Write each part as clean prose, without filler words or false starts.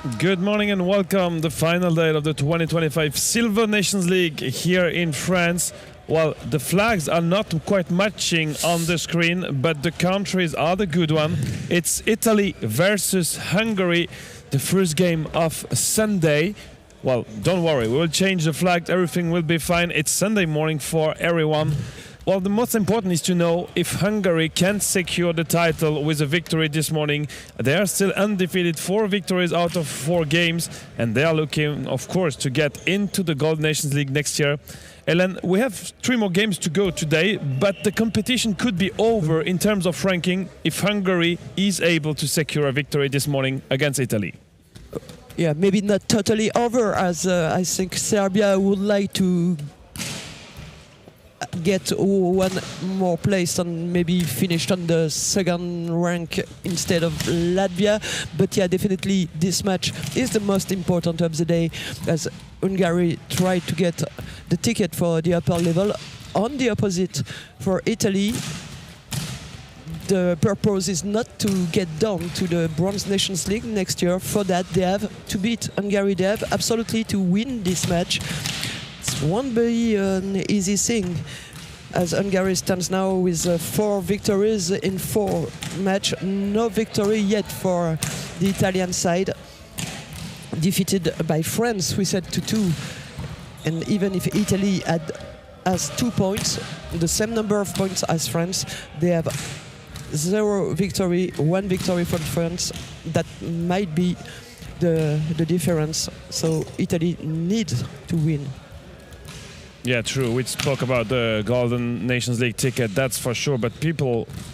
Good morning and welcome. The final day of the 2025 Silver Nations League here in France. Well, the flags are not quite matching on the screen, but the countries are the good one. It's Italy versus Hungary, the first game of Sunday. Well, don't worry, we will change the flag, everything will be fine. It's Sunday morning for everyone. Well, the most important is to know if Hungary can secure the title with a victory this morning. They are still undefeated, 4 victories out of 4 games, and they are looking, of course, to get into the Gold Nations League next year. Ellen, we have 3 more games to go today, but the competition could be over in terms of ranking if Hungary is able to secure a victory this morning against Italy. Yeah, maybe not totally over, as I think Serbia would like to get one more place and maybe finished on the second rank instead of Latvia. But yeah, definitely this match is the most important of the day, as Hungary tried to get the ticket for the upper level. On the opposite, for Italy, the purpose is not to get down to the Bronze Nations League next year. For that, they have to beat Hungary. They have absolutely to win this match. It won't be an easy thing, as Hungary stands now with 4 victories in 4 matches. No victory yet for the Italian side. Defeated by France, we said 2-2. And even if Italy has 2 points, the same number of points as France, they have 0 victory, 1 victory from France. That might be the difference. So Italy needs to win. Yeah, true. We spoke about the Golden Nations League ticket, that's for sure. But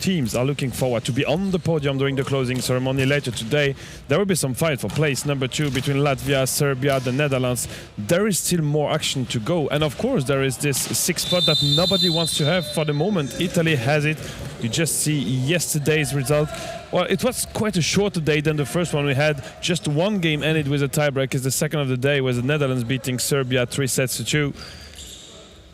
teams are looking forward to be on the podium during the closing ceremony later today. There will be some fight for place number 2 between Latvia, Serbia, the Netherlands. There is still more action to go. And of course, there is this 6th spot that nobody wants to have for the moment. Italy has it. You just see yesterday's result. Well, it was quite a shorter day than the first one we had. Just 1 game ended with a tiebreak, as the second of the day was the Netherlands beating Serbia 3-2.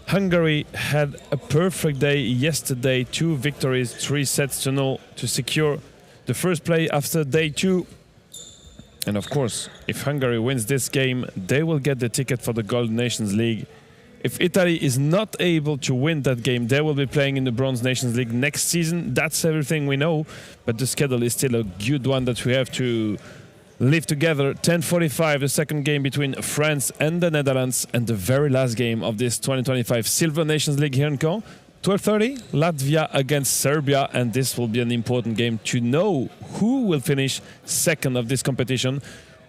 Hungary had a perfect day yesterday, 2 victories, 3-0 to secure the first play after day 2. And of course, if Hungary wins this game, they will get the ticket for the Gold Nations League. If Italy is not able to win that game, they will be playing in the Bronze Nations League next season. That's everything we know, but the schedule is still a good one that we have to live together. 10:45, the second game between France and the Netherlands, and the very last game of this 2025 Silver Nations League here in Caen. 12:30, Latvia against Serbia, and this will be an important game to know who will finish second of this competition.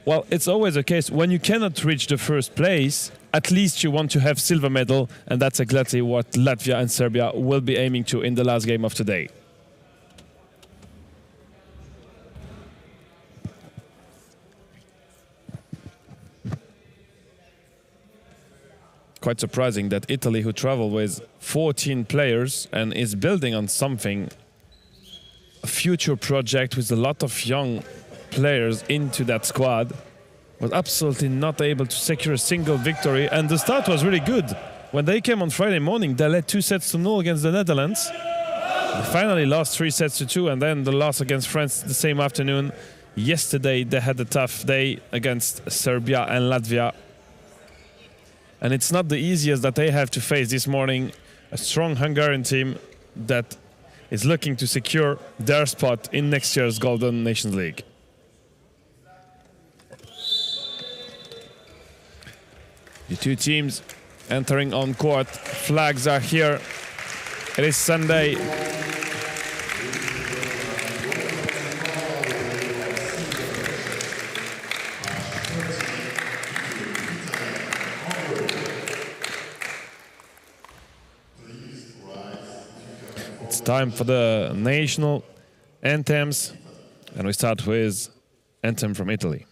Well, it's always the case, when you cannot reach the first place, at least you want to have silver medal, and that's exactly what Latvia and Serbia will be aiming to in the last game of today. Quite surprising that Italy, who traveled with 14 players and is building on something, a future project with a lot of young players into that squad, was absolutely not able to secure a single victory. And the start was really good. When they came on Friday morning, they led 2-0 against the Netherlands. They finally lost 3-2, and then the loss against France the same afternoon. Yesterday, they had a tough day against Serbia and Latvia. And it's not the easiest that they have to face this morning. A strong Hungarian team that is looking to secure their spot in next year's Golden Nations League. The 2 teams entering on court. Flags are here. It is Sunday. It's time for the national anthems, and we start with anthem from Italy.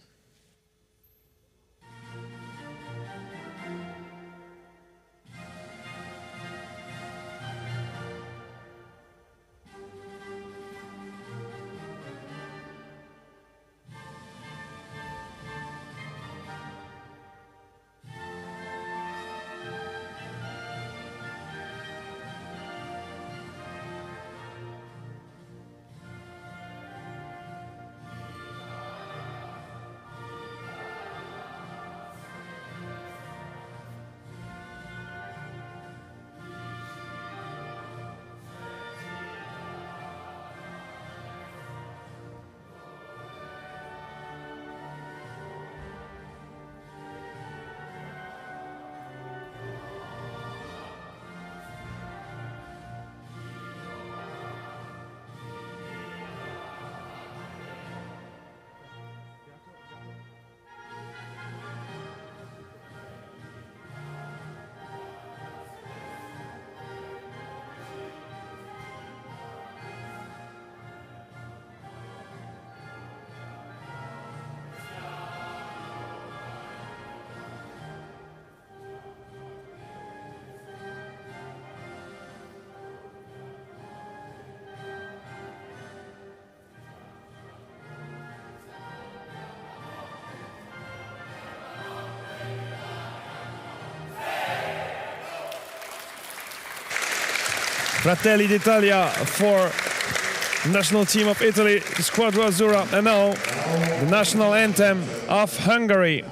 Fratelli d'Italia for national team of Italy, Squadra Azzurra, and now the national anthem of Hungary.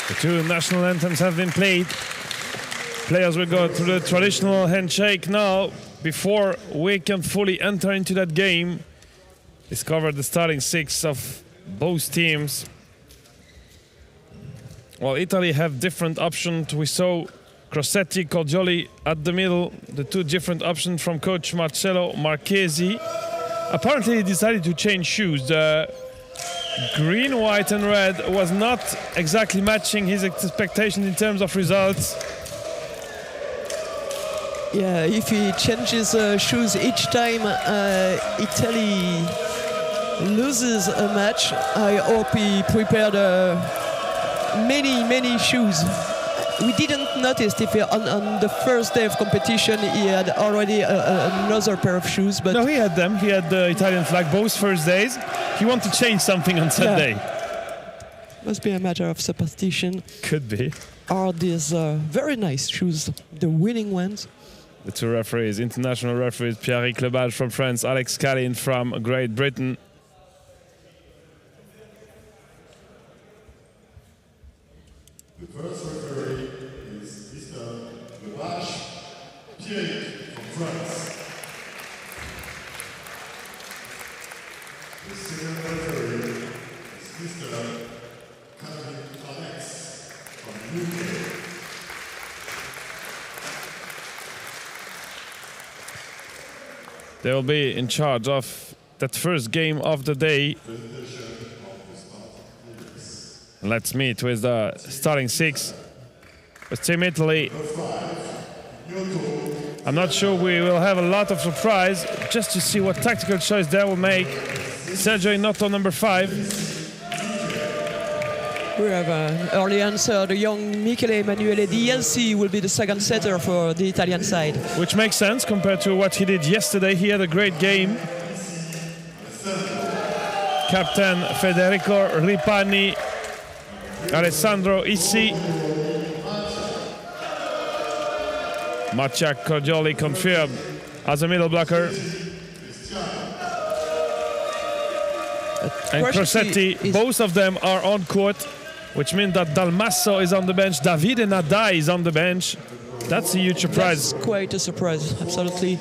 The two national anthems have been played. Players will go through the traditional handshake now. Before we can fully enter into that game, discover the starting six of both teams. Well, Italy have different options. We saw Crossetti, Cordioli at the middle. The two different options from coach Marcello Marchesi. Apparently he decided to change shoes. The green, white and red was not exactly matching his expectations in terms of results. Yeah, if he changes shoes each time Italy loses a match, I hope he prepared many shoes. We didn't notice if on the first day of competition he had already another pair of shoes. But no, he had them. He had the Italian flag both first days. He wanted to change something on Sunday. Yeah. Must be a matter of superstition. Could be. Are these very nice shoes, the winning ones? The two referees, international referees, Pierre-Eric Lebage from France, Alex Callin from Great Britain. The first referee is Mr. Lebage, Pierre from France. The second referee is Mr. Alex from UK. They will be in charge of that first game of the day. Let's meet with the starting six. With Team Italy. I'm not sure we will have a lot of surprise, just to see what tactical choice they will make. Sergio Inotto, number 5. We have an early answer. The young Michele Emanuele DLC will be the second setter for the Italian side. Which makes sense compared to what he did yesterday. He had a great game. Captain Federico Ripani, Alessandro Issi. Mattia Cordioli confirmed as a middle blocker. And Crossetti, both of them are on court, which means that Dalmasso is on the bench, Davide Nadai is on the bench. That's a huge surprise. That's quite a surprise, absolutely.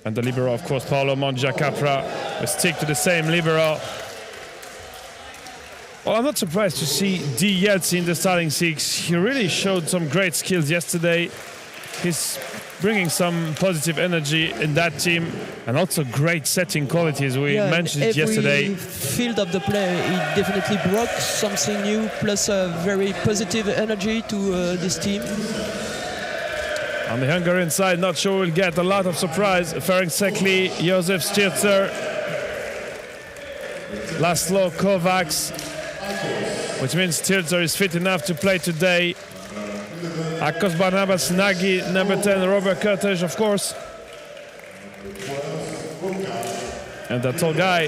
And the libero, of course, Paolo Mongia Capra. We stick to the same libero. Well, I'm not surprised to see D. Yeltsin in the starting six. He really showed some great skills yesterday. He's bringing some positive energy in that team and also great setting qualities. We mentioned it yesterday. Every field of the play, he definitely brought something new, plus a very positive energy to this team. On the Hungarian side, not sure we'll get a lot of surprise. Ferenc Szekely, József Stirzer, Laszlo Kovacs, which means Stirzer is fit enough to play today. Akos Barnabas Nagy, number 10, Robert Kurtes, of course. And that tall guy,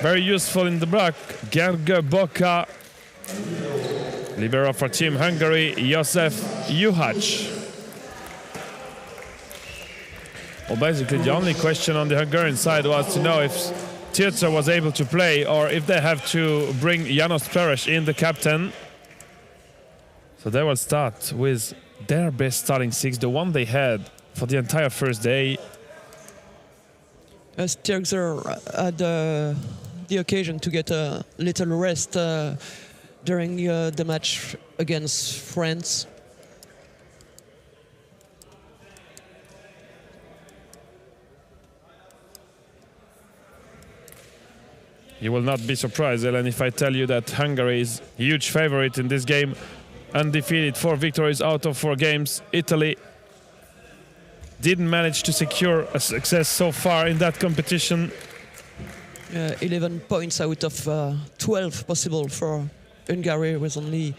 very useful in the block, Gergő Boka. Libero for Team Hungary, József Juhács. Well, basically the only question on the Hungarian side was to know if Stirzer was able to play or if they have to bring János Peres in, the captain. So they will start with their best starting six, the one they had for the entire first day. Stirzer had the occasion to get a little rest during the match against France. You will not be surprised, Ellen, if I tell you that Hungary is a huge favorite in this game. Undefeated, 4 victories out of 4 games. Italy didn't manage to secure a success so far in that competition. 11 points out of 12 possible for Hungary, with only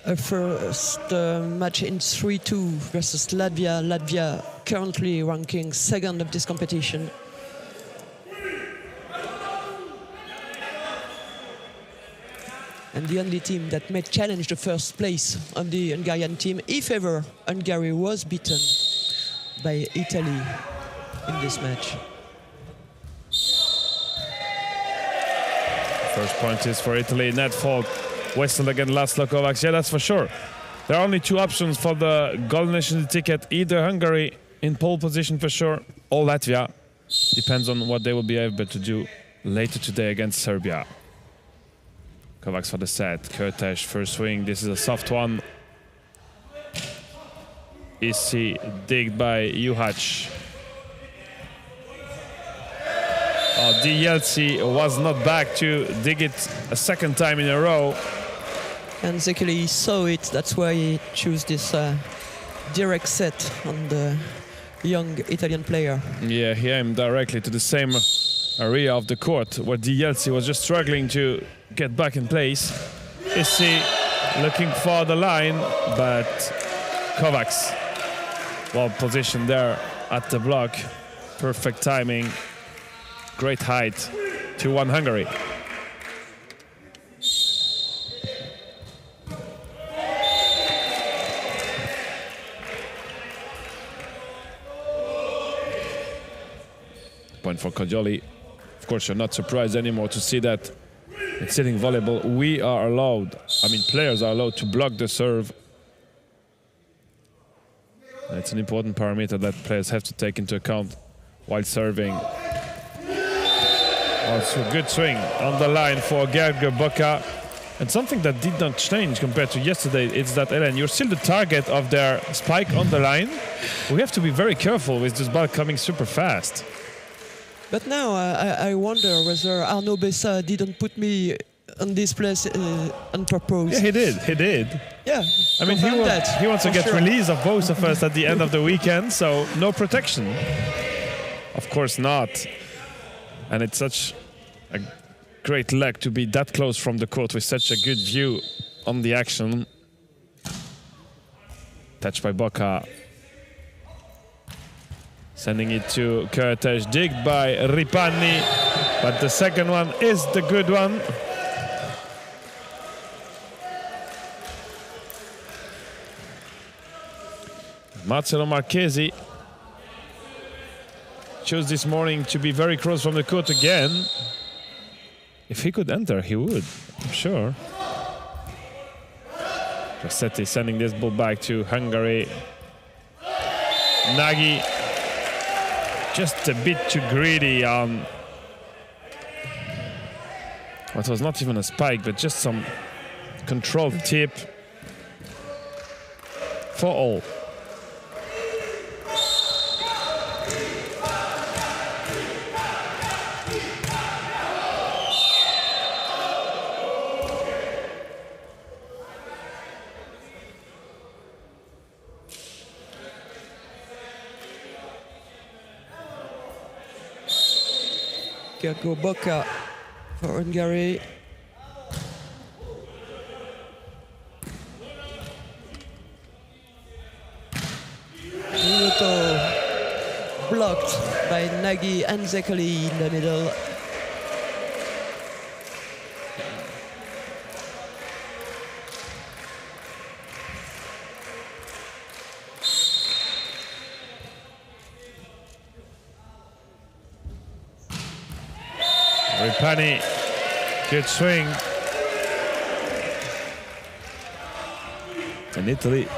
a first match in 3-2 versus Latvia. Latvia currently ranking 2nd of this competition. And the only team that may challenge the first place of the Hungarian team, if ever Hungary was beaten by Italy in this match. First point is for Italy, net fault. Whistle again, Laszlo Kovacs. Yeah, that's for sure. There are only 2 options for the Golden Nations ticket. Either Hungary in pole position for sure, or Latvia. Depends on what they will be able to do later today against Serbia. Kovacs for the set. Kurtes, first swing. This is a soft one. Easy digged by Juhács. DLC was not back to dig it a second time in a row. And Szekely saw it, that's why he chose this direct set on the young Italian player. Yeah, he aimed directly to the same area of the court where DLC was just struggling to get back in place. Issy looking for the line, but Kovacs well positioned there at the block. Perfect timing, great height. 2-1 Hungary. Point for Kajoli. Of course, you're not surprised anymore to see that in sitting volleyball, we are allowed, players are allowed to block the serve. It's an important parameter that players have to take into account while serving. Also, good swing on the line for Gergő Boka. And something that did not change compared to yesterday is that, Ellen, you're still the target of their spike on the line. We have to be very careful with this ball coming super fast. But now I wonder whether Arnaud Bessa didn't put me on this place on purpose. Yeah, he did. Yeah, he wants to get release of both of us at the end of the weekend, so no protection. Of course not. And it's such a great luck to be that close from the court with such a good view on the action. Touched by Boka. Sending it to Kurtes, digged by Ripani, but the second one is the good one. Marcelo Marchesi chose this morning to be very close from the court again. If he could enter, he would, I'm sure. Rossetti sending this ball back to Hungary. Nagy just a bit too greedy on what was not even a spike, but just some controlled tip for all. Gergo Boca for Hungary. Minuto blocked by Nagy and Zekeli in the middle. Ripani, good swing. And Italy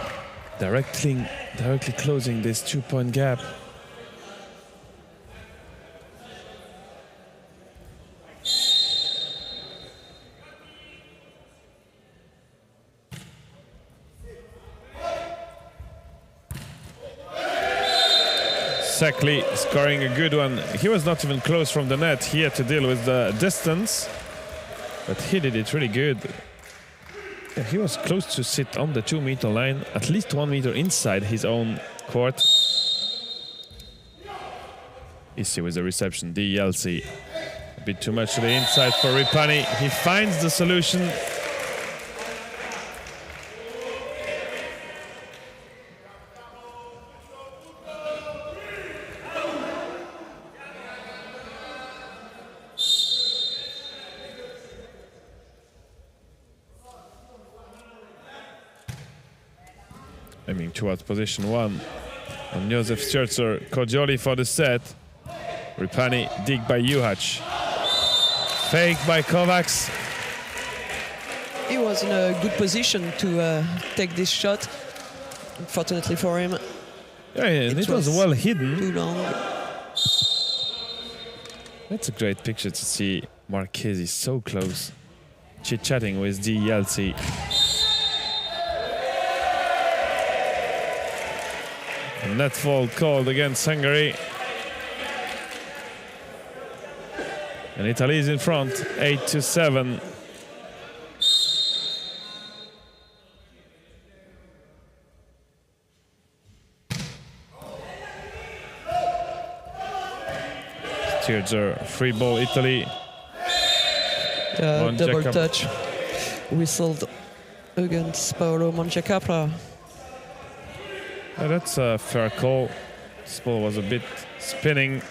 directly closing this 2-point gap. Sekli scoring a good one. He was not even close from the net. He had to deal with the distance, but he did it really good. Yeah, he was close to sit on the 2-meter line, at least 1 meter inside his own court. Issue with the reception, DLC. A bit too much to the inside for Ripani. He finds the solution. Aiming towards position 1 on Josef Scherzer. Kodzioli for the set. Ripani dig by Juhacz. Fake by Kovacs. He was in a good position to take this shot. Unfortunately for him, Yeah, and it was well hidden. too long. That's a great picture to see Marchesi so close, chit-chatting with DLC. Net fall called against Hungary. And Italy is in front, 8-7. Scherzer, free ball, Italy. Double touch whistled against Paolo Montecapra. Yeah, that's a fair call. This ball was a bit spinning.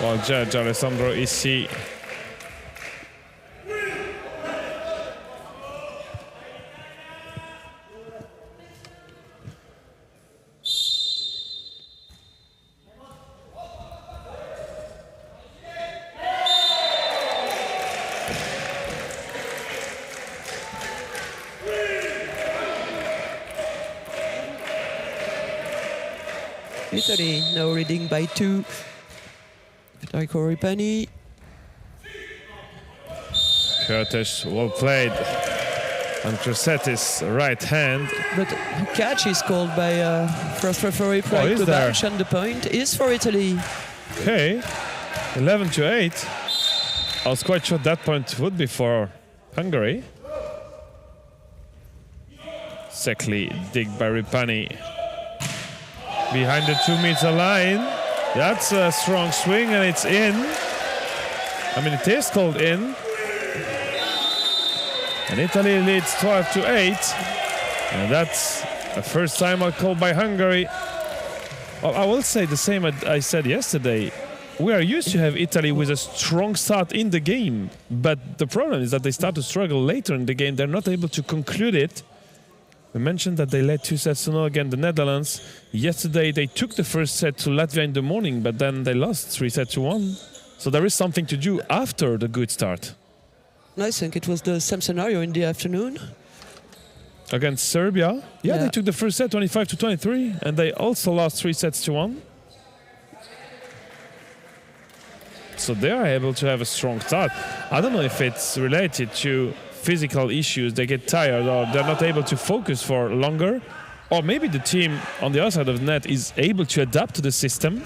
While judge Alessandro Issi. Italy now leading by 2. Federico Ripani. Curtis, well played. On Crosetti's right hand. But the catch is called by first referee Frank Kovacs, and the point is for Italy. Okay, 11-8. I was quite sure that point would be for Hungary. Sekli dig by Ripani. Behind the 2-meter line. That's a strong swing and it's in. I mean, it is called in. And Italy leads 12-8. And that's a first time called by Hungary. Well, I will say the same I said yesterday. We are used to have Italy with a strong start in the game. But the problem is that they start to struggle later in the game. They're not able to conclude it. We mentioned that they led 2-0 against the Netherlands. Yesterday they took the first set to Latvia in the morning, but then they lost 3-1. So there is something to do after the good start. I think it was the same scenario in the afternoon. Against Serbia, yeah, they took the first set 25-23, and they also lost 3-1. So they are able to have a strong start. I don't know if it's related to physical issues, they get tired or they're not able to focus for longer, or maybe the team on the other side of the net is able to adapt to the system.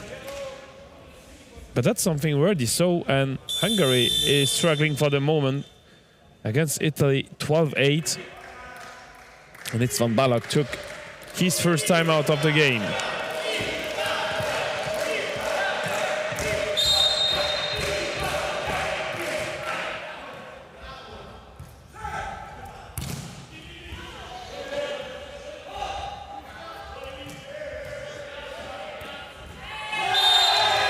But that's something we already saw, and Hungary is struggling for the moment against Italy, 12-8. And it's Van Balak took his first time out of the game.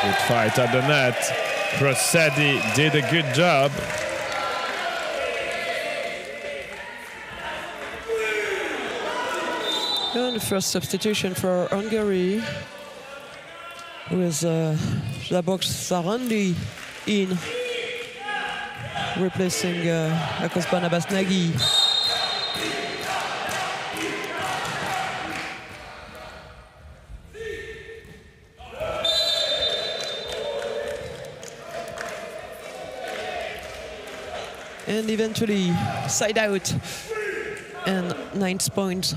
Good fight at the net. Rossetti did a good job. And the first substitution for Hungary with Szabok Sarandi in, replacing Akos Barnabas Nagy. And eventually side out and 9th point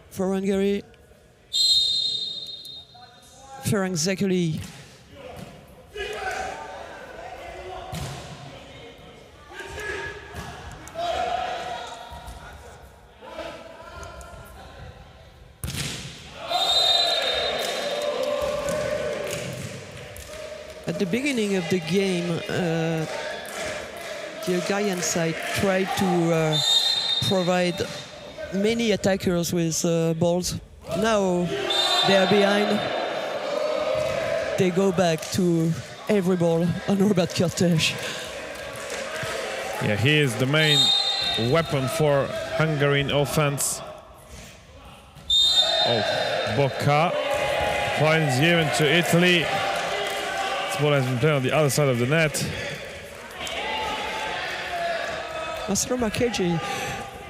for Hungary. Ferenc Zekeli. At the beginning of the game, the Hungarian side tried to provide many attackers with balls. Now they are behind. They go back to every ball on Robert Kertész. Yeah, he is the main weapon for Hungarian offense. Oh, Bocca finds given to Italy. This ball has been played on the other side of the net. Mastro Marchetti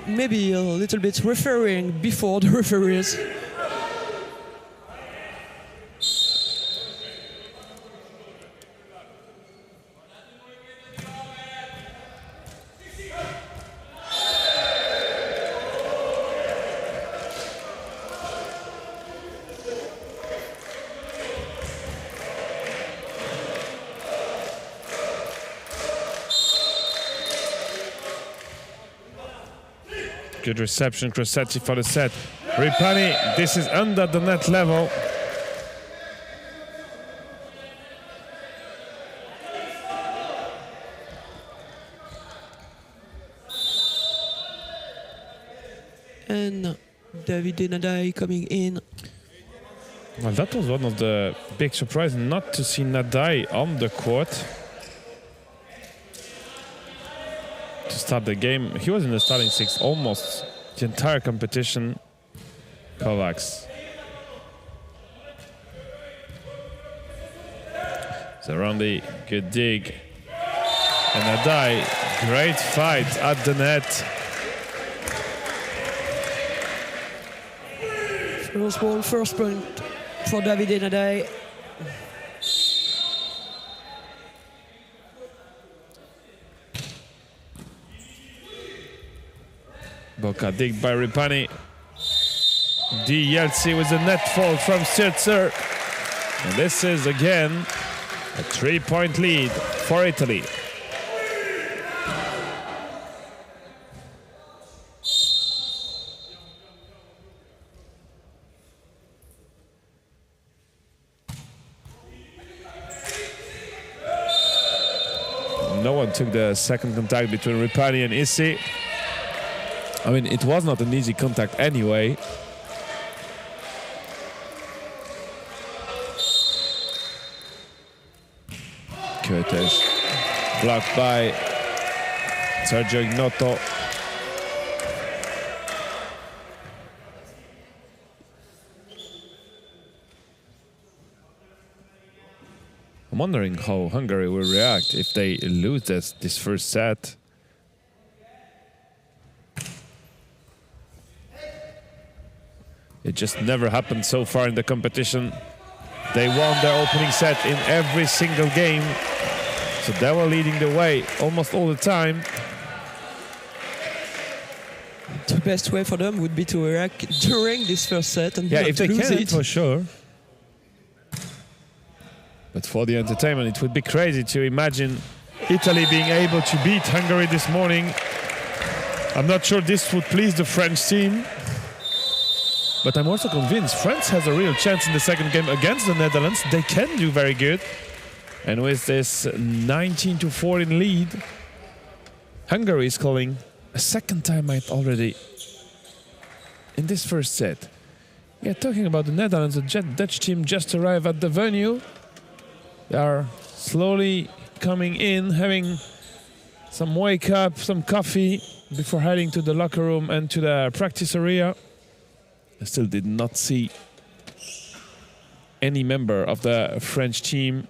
maybe a little bit referring before the referees. Good reception, Crossetti for the set. Ripani, this is under the net level. And Davide Nadai coming in. Well, that was one of the big surprises, not to see Nadai on the court to start the game. He was in the starting six almost the entire competition. Kovacs. Zarandi, good dig. And Nadai, great fight at the net. First ball, first point for Davide Nadai. Bocca dig by Ripani. D. Yeltsin with a net fall from Sturzer. And this is again a 3-point lead for Italy. No one took the second contact between Ripani and Issi. I mean, it was not an easy contact anyway. Kertész blocked by Sergio Ignoto. I'm wondering how Hungary will react if they lose this first set. It just never happened so far in the competition. They won their opening set in every single game. So they were leading the way almost all the time. The best way for them would be to react during this first set and Yeah, not if they lose can, it. for sure. But for the entertainment, it would be crazy to imagine Italy being able to beat Hungary this morning. I'm not sure this would please the French team. But I'm also convinced France has a real chance in the second game against the Netherlands. They can do very good. And with this 19-14 lead, Hungary is calling a second timeout already in this first set. Yeah, talking about the Netherlands, the Dutch team just arrived at the venue. They are slowly coming in, having some wake up, some coffee before heading to the locker room and to the practice area. I still did not see any member of the French team.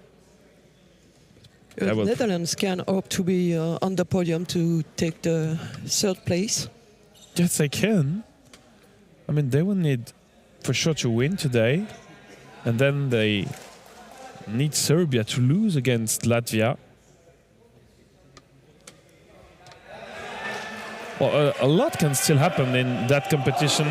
Netherlands can hope to be on the podium to take the third place. Yes, they can. I mean, they will need for sure to win today. And then they need Serbia to lose against Latvia. Well, a lot can still happen in that competition.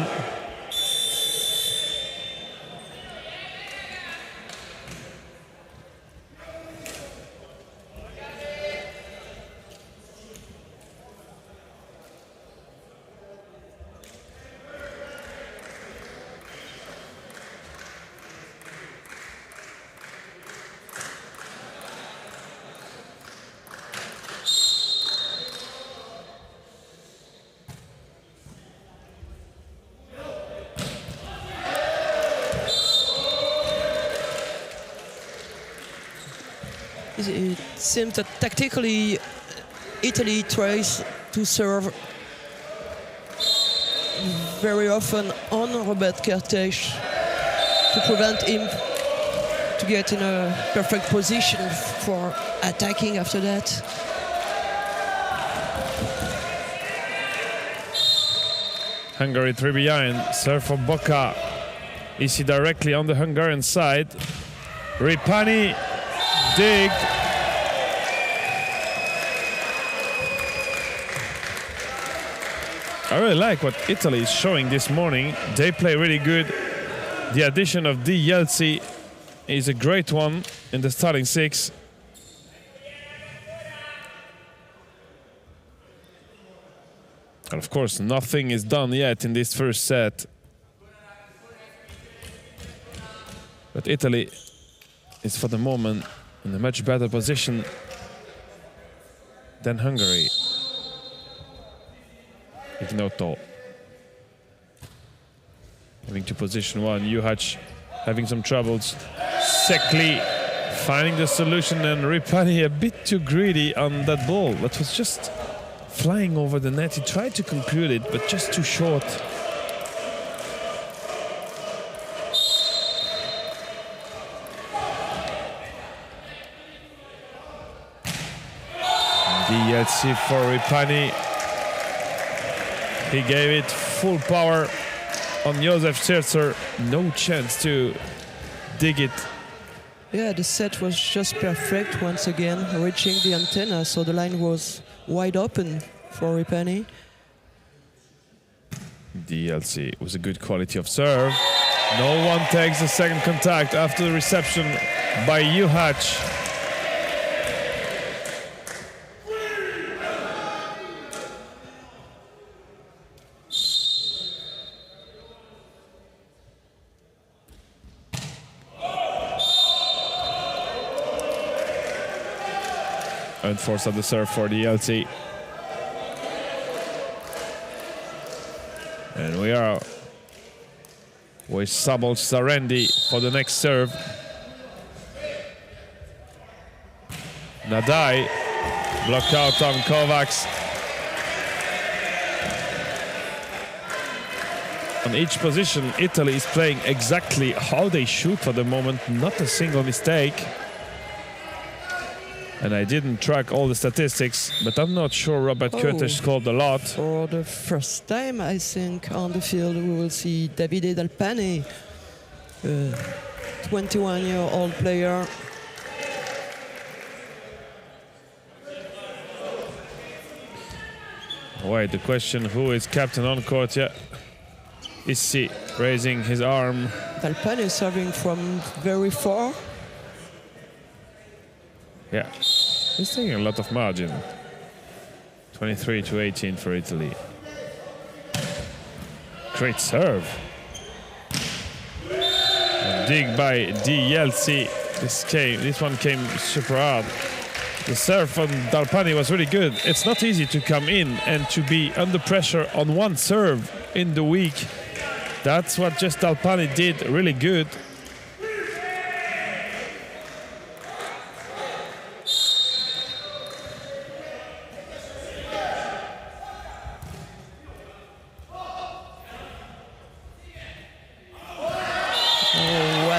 It seems that tactically Italy tries to serve very often on Robert Kertész to prevent him to get in a perfect position for attacking after that. Hungary 3 behind, serve for Boca. Is he directly on the Hungarian side? Ripani, dig. I really like what Italy is showing this morning. They play really good. The addition of DLC is a great one in the starting six. And of course, nothing is done yet in this first set. But Italy is for the moment in a much better position than Hungary. Ignoto having to position one. Juhacz having some troubles. Sekli finding the solution, and Ripani a bit too greedy on that ball. That was just flying over the net. He tried to conclude it, but just too short. DLC for Ripani. He gave it full power on Josef Scherzer. No chance to dig it. Yeah, the set was just perfect once again, reaching the antenna, so the line was wide open for Ripani. DLC was a good quality of serve. No one takes the second contact after the reception by Juhacz. And force of the serve for the LT. And we are with Sabol Sarendi for the next serve. Nadai blocked out on Kovacs. On each position, Italy is playing exactly how they shoot for the moment, not a single mistake. And I didn't track all the statistics, but I'm not sure Robert Kertész scored a lot. For the first time, I think, on the field, we will see Davide Dalpane, 21-year-old player. Wait, the question, who is captain on court? Yeah, Issi raising his arm. Dalpane serving from very far. Yeah, he's taking a lot of margin. 23-18 for Italy. Great serve. And dig by DLC. This one came super hard. The serve from Dalpani was really good. It's not easy to come in and to be under pressure on one serve in the week. That's what just Dalpani did really good.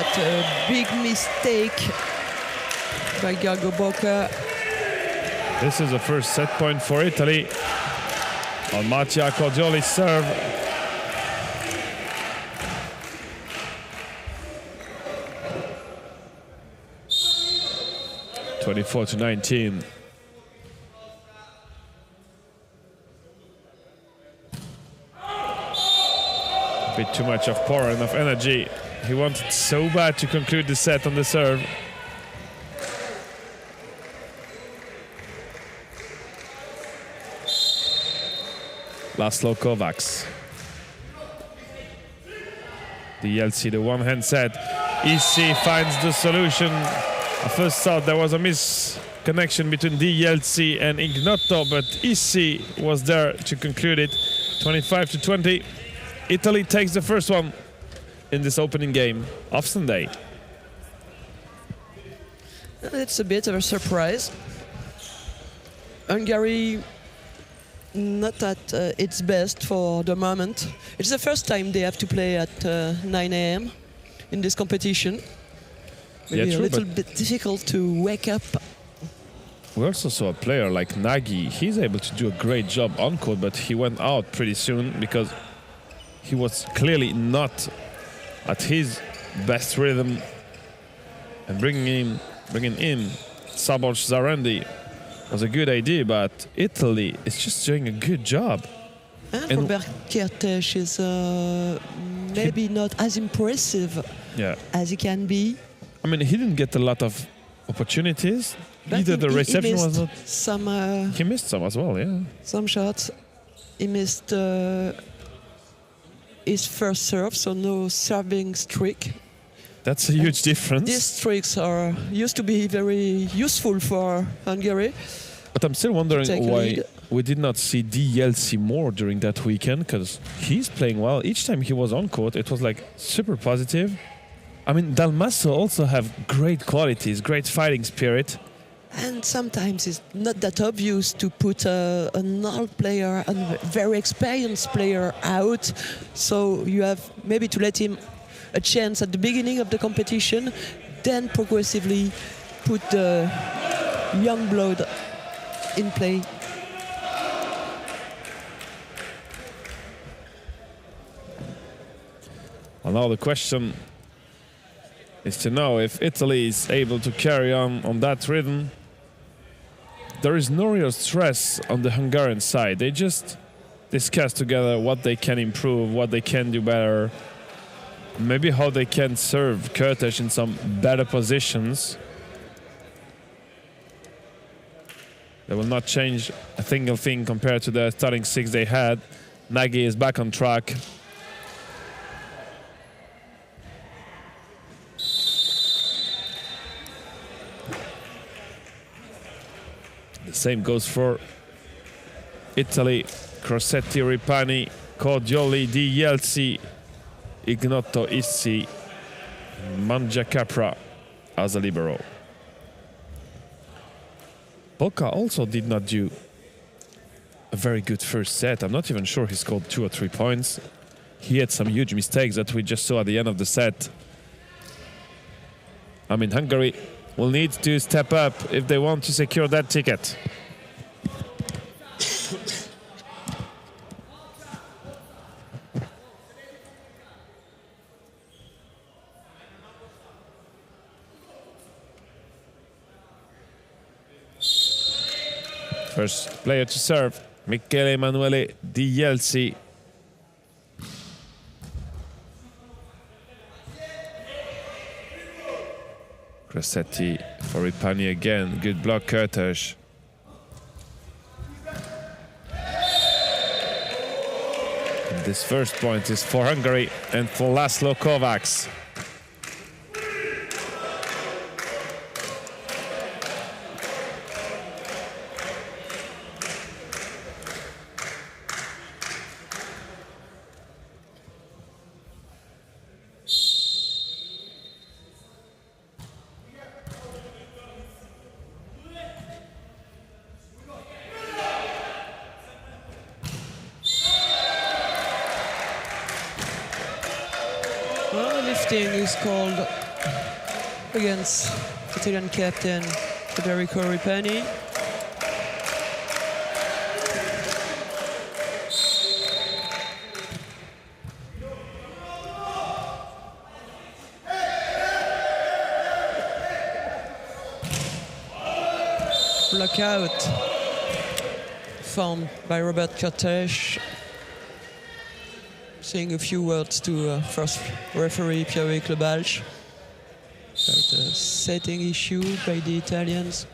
that. A big mistake by Gago Bocca. This is the first set point for Italy on Mattia Cordioli's serve. (24-19). A bit too much of power and of energy. He wanted so bad to conclude the set on the serve. Laszlo Kovacs. The LC, the one-hand set. EC finds the solution. I first thought there was a misconnection between DLC and Ignotto, but EC was there to conclude it. 25-20. Italy takes the first one in this opening game of Sunday. It's a bit of a surprise. Hungary not at its best for the moment. It's the first time they have to play at 9 a.m. in this competition. Maybe Yeah, a true, little bit difficult to wake up. We also saw a player like Nagy. He's able to do a great job on court, but he went out pretty soon because he was clearly not at his best rhythm. And bringing in Szabolcs Zarendi was a good idea, but Italy is just doing a good job. And And- Robert Kertész is maybe not as impressive Yeah, as he can be. I mean, he didn't get a lot of opportunities. But Either the he reception was missed not. some He missed some as well, yeah. some shots. He missed his first serve, so no serving streak. That's a huge difference. These streaks are used to be very useful for Hungary. But I'm still wondering take why lead. we did not see DLC more during that weekend, because he's playing well. Each time he was on court, it was like super positive. I mean, Dalmasso also have great qualities, great fighting spirit. And sometimes it's not that obvious to put an old player, a very experienced player out. So you have maybe to let him a chance at the beginning of the competition, then progressively put the young blood in play. And now the question is to know if Italy is able to carry on that rhythm. There is no real stress on the Hungarian side. They just discuss together what they can improve, what they can do better, maybe how they can serve Kertész in some better positions. They will not change a single thing compared to the starting six they had. Nagy is back on track. The same goes for Italy. Crossetti, Ripani, Cordioli, Dielsi, Ignotto, Issi, Mangiacapra as a libero. Bocca also did not do a very good first set. I'm not even sure he scored 2 or 3 points. He had some huge mistakes that we just saw at the end of the set. I mean, Hungary will need to step up if they want to secure that ticket. First player to serve, Michele Emanuele Dielsi. Crossetti for Ripani again. Good block, Kertész. And this first point is for Hungary and for Laszlo Kovacs. Lifting is called against Italian captain Federico Ripani. Blockout found by Robert Cortège. Saying a few words to first referee Pierre Lebalch about a setting issue by the Italians.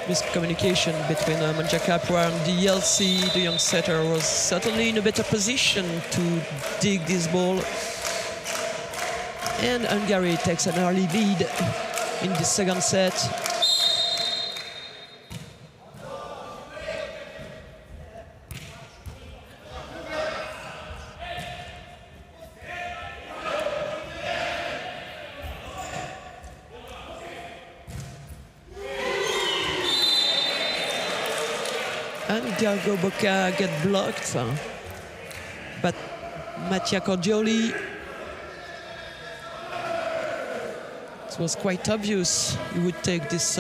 Miscommunication between Manja Capua and the LC. The young setter was certainly in a better position to dig this ball. And Hungary takes an early lead in the second set. And Gergo Bocca get blocked, but Mattia Cordioli, it was quite obvious he would take this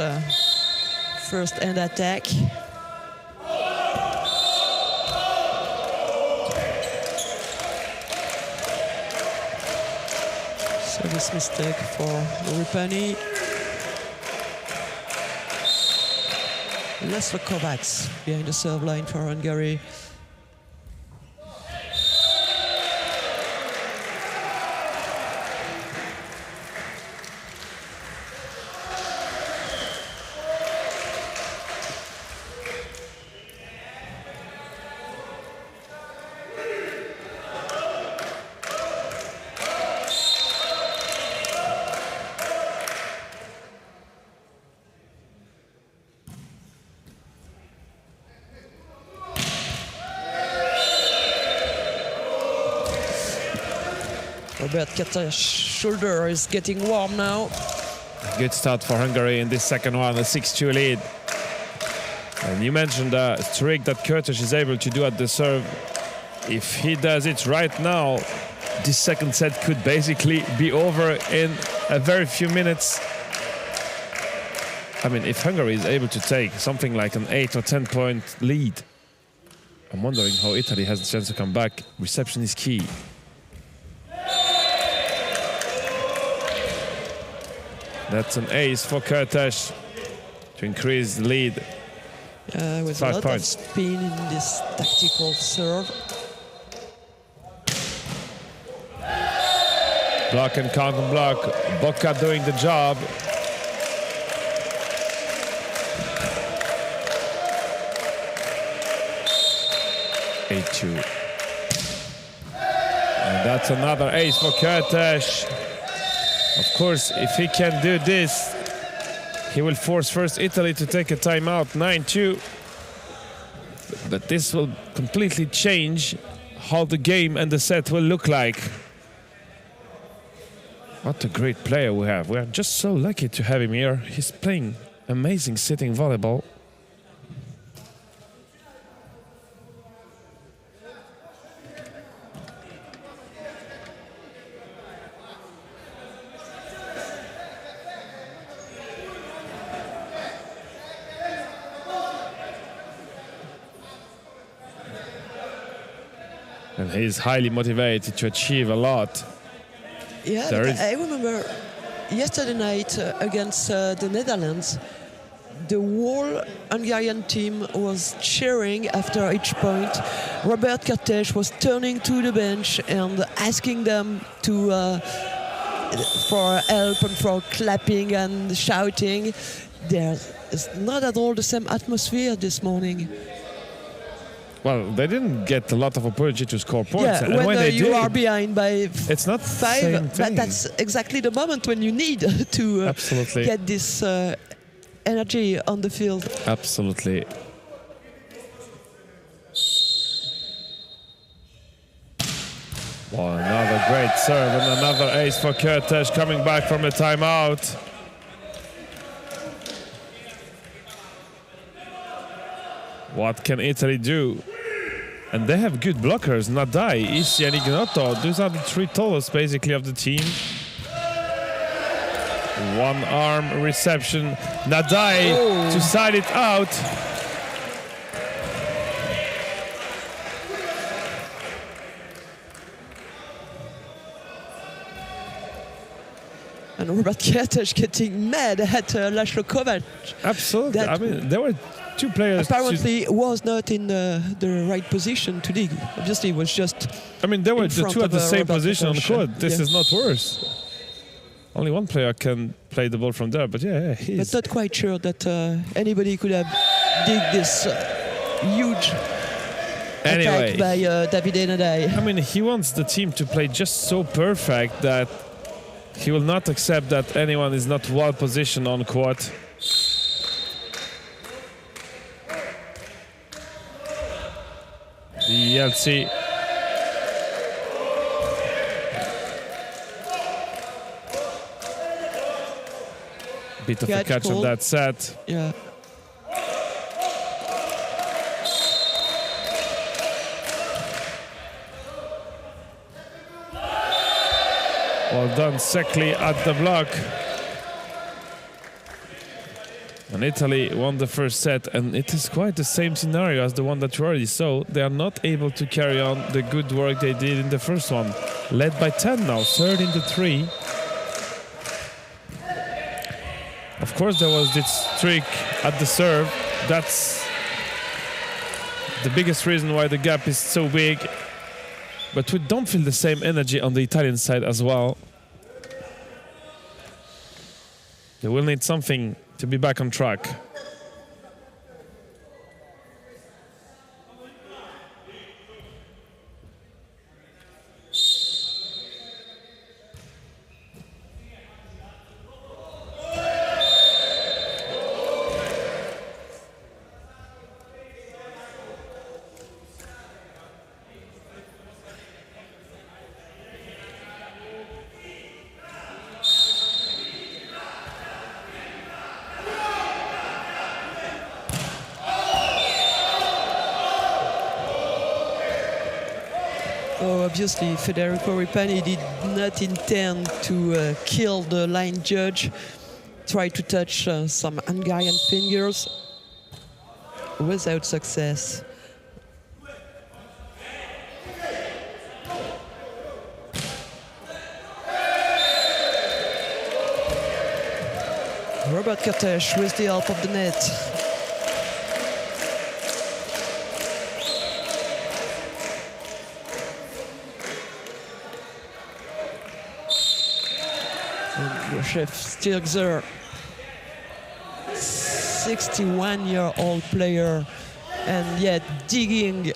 first end attack. Service mistake for Ripani. Laszlo Kovacs behind the serve line for Hungary. Robert Cortège's shoulder is getting warm now. Good start for Hungary in this second one, a 6-2 lead. And you mentioned the trick that Cortège is able to do at the serve. If he does it right now, this second set could basically be over in a very few minutes. I mean, if Hungary is able to take something like an 8 or 10 point lead, I'm wondering how Italy has the chance to come back. Reception is key. That's an ace for Cortège to increase the lead. With 5 a lot points. of spin in this tactical serve. Block and counter block. Bocca doing the job. (8-2). And that's another ace for Cortège. Of course, if he can do this, he will force first Italy to take a timeout, 9-2. But this will completely change how the game and the set will look like. What a great player we have. We are just so lucky to have him here. He's playing amazing sitting volleyball. And he's highly motivated to achieve a lot. Yeah, I remember yesterday night against the Netherlands, the whole Hungarian team was cheering after each point. Robert Cortège was turning to the bench and asking them to for help and for clapping and shouting. There is not at all the same atmosphere this morning. Well, they didn't get a lot of opportunity to score points. Yeah, and when they you did, are behind by it's not the five, same but thing. that's exactly the moment when you need to Absolutely. get this energy on the field. Absolutely. Well, another great serve and another ace for Cortège coming back from a timeout. What can Italy do? And they have good blockers. Nadai, Issi and Ignotto. Those are the three tallest basically of the team. One arm reception. Nadai to side it out. And Robert Kertész getting mad at Laszlo Kovac. Absolutely. That I mean, there were two players. apparently was not in the right position to dig. Obviously, it was just. I mean, they were in the front two at of, the same Robert position on the Kertész. court. This Yeah. is not worse. Only one player can play the ball from there, but yeah, But he's. not quite sure that anybody could have dig this huge Anyway, attack by Davide Nadai. I mean, he wants the team to play just so perfect that he will not accept that anyone is not well positioned on court. The LC. Bit of a Catch catch on call. that set. Yeah. Well done, Sekli at the block. And Italy won the first set, and it is quite the same scenario as the one that you already saw. They are not able to carry on the good work they did in the first one. Led by 10 now, 13-3. Of course, there was this trick at the serve. That's the biggest reason why the gap is so big. But we don't feel the same energy on the Italian side as well. They will need something to be back on track. Oh, obviously, Federico Ripani did not intend to kill the line judge. Tried to touch some Hungarian fingers without success. Robert Kertész with the help of the net. Chef still there. 61-year-old player, and yet digging.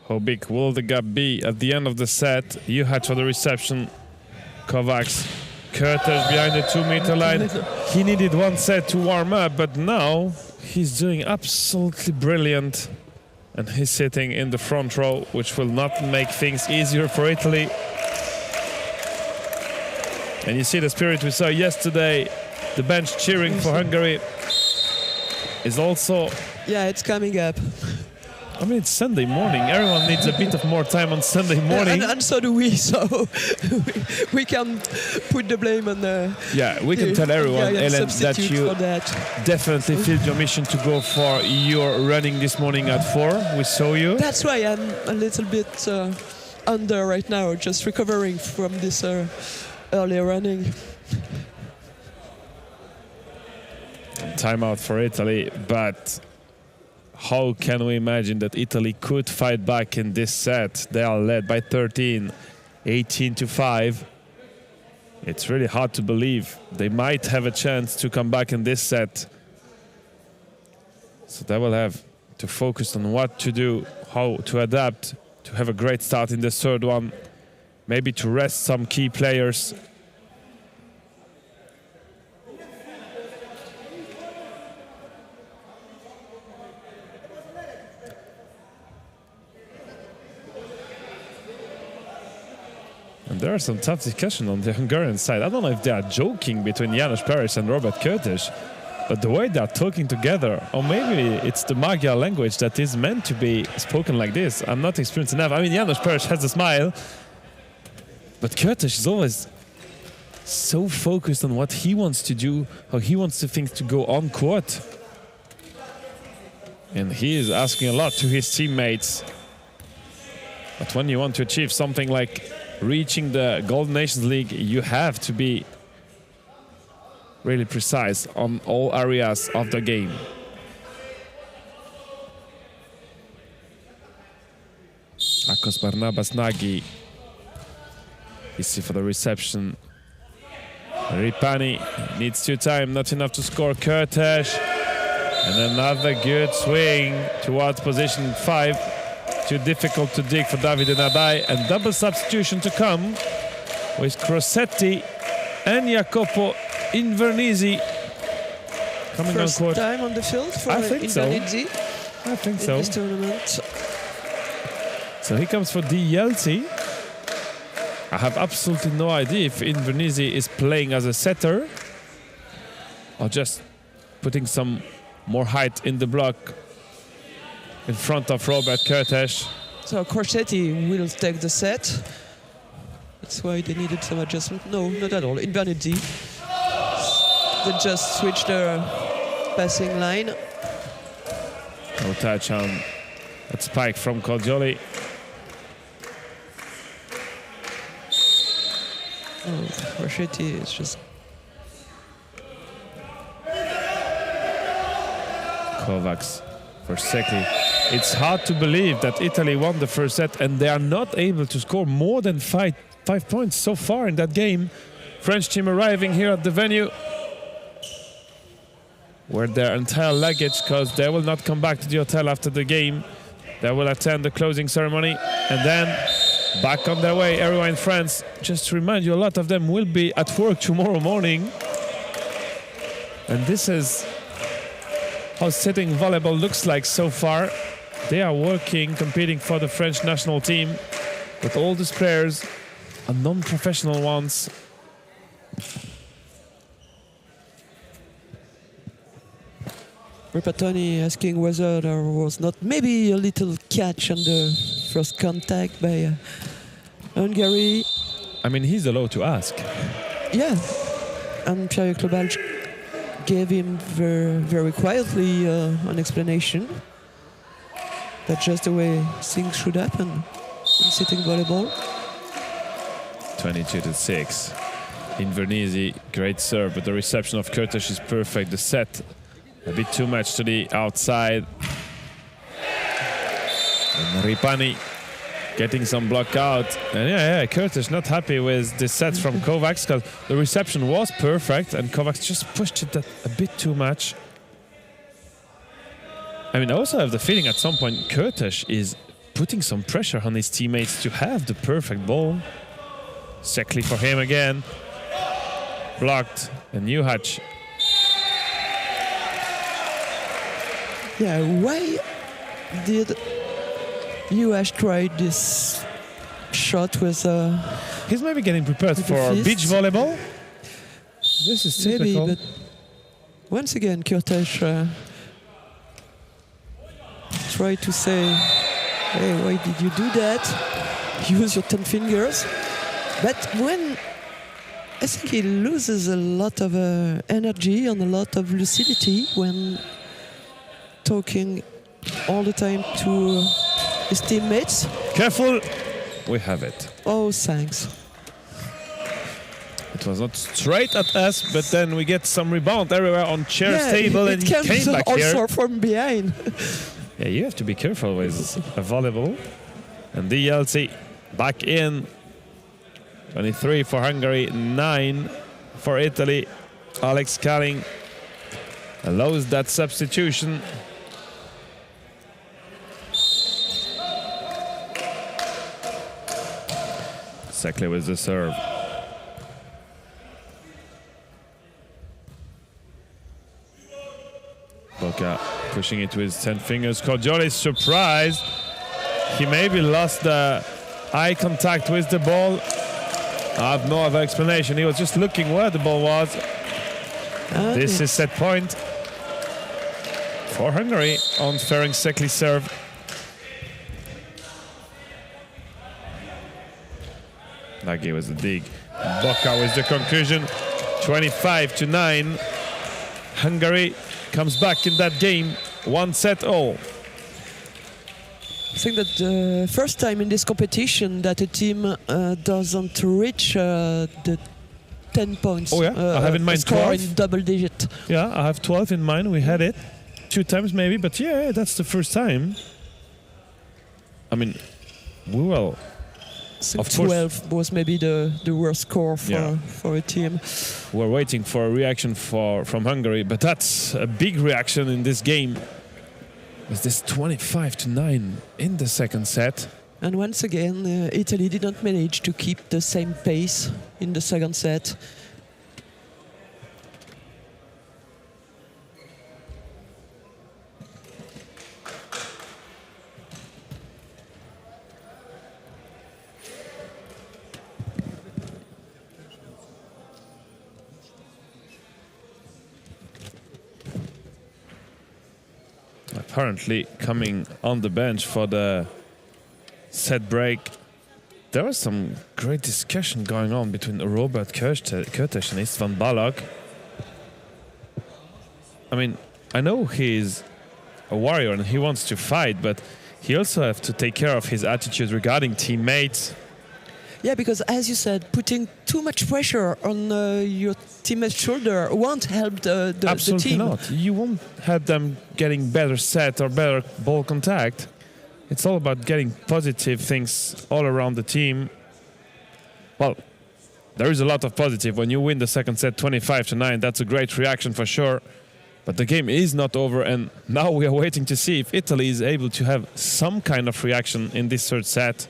How big will the gap be at the end of the set? You had for the reception. Kovacs. Kertész behind the 2-meter line. He needed one set to warm up, but now he's doing absolutely brilliant. And he's sitting in the front row, which will not make things easier for Italy. And you see the spirit we saw yesterday. The bench cheering for Hungary is also... Yeah, it's coming up. I mean, it's Sunday morning. Everyone needs a bit of more time on Sunday morning. And so do we, so we can put the blame on the... Yeah, we can tell everyone, Ellen, that you definitely filled your mission to go for your running this morning at 4. We saw you. That's why I'm a little bit under right now, just recovering from this early running. Timeout for Italy, but how can we imagine that Italy could fight back in this set? They are led by 13, 18-5. It's really hard to believe. They might have a chance to come back in this set. So they will have to focus on what to do, how to adapt, to have a great start in the third one. maybe to rest some key players. And there are some tough discussion on the Hungarian side. I don't know if they are joking between János Pérez and Robert Curtis, but the way they are talking together, or maybe it's the Magyar language that is meant to be spoken like this. I'm not experienced enough. I mean, János Pérez has a smile, but Curtis is always so focused on what he wants to do, how he wants the things to go on court. And he is asking a lot to his teammates. But when you want to achieve something like reaching the Golden Nations League, you have to be really precise on all areas of the game. Akos Barnabas Nagy is see for the reception. Ripani needs 2 time, not enough to score. Curtis, and another good swing towards position 5. Too difficult to dig for Davide Nadai, and double substitution to come with Crossetti and Jacopo Invernizzi coming on court. First time on the field for I think so. Invernizzi I think in so. this tournament. So he comes for DLT. I have absolutely no idea if Invernizzi is playing as a setter or just putting some more height in the block in front of Robert Curtis. So Crossetti will take the set. That's why they needed some adjustment. No, not at all. Invernizzi. They just switched their passing line. No touch on that spike from Cordioli. Oh, Crossetti is just... Kovacs for Secchi. It's hard to believe that Italy won the first set and they are not able to score more than five points so far in that game. French team arriving here at the venue where their entire luggage, because they will not come back to the hotel after the game. They will attend the closing ceremony and then back on their way. Everyone in France, just to remind you, a lot of them will be at work tomorrow morning. And this is how sitting volleyball looks like so far. They are working, competing for the French national team, but all these players are non-professional ones. Ripatoni asking whether there was not maybe a little catch on the first contact by Hungary. I mean, he's allowed to ask. Yeah, and Pierre Clobalj gave him very quietly an explanation. That's just the way things should happen in sitting volleyball. 22-6. Invernizzi, great serve, but the reception of Curtis is perfect. The set a bit too much to the outside. And Ripani getting some block out. And yeah, Curtis not happy with the sets from Kovacs because the reception was perfect and Kovacs just pushed it a bit too much. I mean, I also have the feeling at some point Curtis is putting some pressure on his teammates to have the perfect ball. Secchi for him again. Blocked. And Juhacz. Yeah, why did Juhacz try this shot with He's maybe getting prepared for beach volleyball. This is typical. Maybe, but once again, Curtis tried to say, hey, why did you do that? Use your 10 fingers. But when I think he loses a lot of energy and a lot of lucidity when talking all the time to his teammates. Careful! We have it. Oh, thanks. It was not straight at us, but then we get some rebound everywhere on chair's table, and he came back here. Also from behind. Yeah, you have to be careful with a volleyball. And DLT back in. 23 for Hungary, 9 for Italy. Alex Kalling allows that substitution. Sekli with the serve. Boca pushing it with 10 fingers. Cordioli is surprised. He maybe lost the eye contact with the ball. I have no other explanation. He was just looking where the ball was. This is set point for Hungary on Ferenc Sekli's serve. Nagy was the dig. Boca with the conclusion. 25-9. Hungary comes back in that game. 1-all. I think that the first time in this competition that a team doesn't reach the 10 points. Oh yeah, I have in mind score 12. in double digit. Yeah, I have 12 in mind. We had it 2 times maybe, but yeah, that's the first time. I mean, we will. I think 12 was maybe the worst score for a team. We're waiting for a reaction from Hungary, but that's a big reaction in this game. With this 25-9 in the second set. And once again, Italy didn't manage to keep the same pace in the second set. Apparently coming on the bench for the set break. There was some great discussion going on between Robert Kurtes and Istvan Balog. I mean, I know he's a warrior and he wants to fight, but he also has to take care of his attitude regarding teammates. Yeah, because as you said, putting too much pressure on your teammate's shoulder won't help the team. Absolutely not. You won't help them getting better set or better ball contact. It's all about getting positive things all around the team. Well, there is a lot of positive. When you win the second set 25-9, that's a great reaction for sure. But the game is not over, and now we are waiting to see if Italy is able to have some kind of reaction in this third set.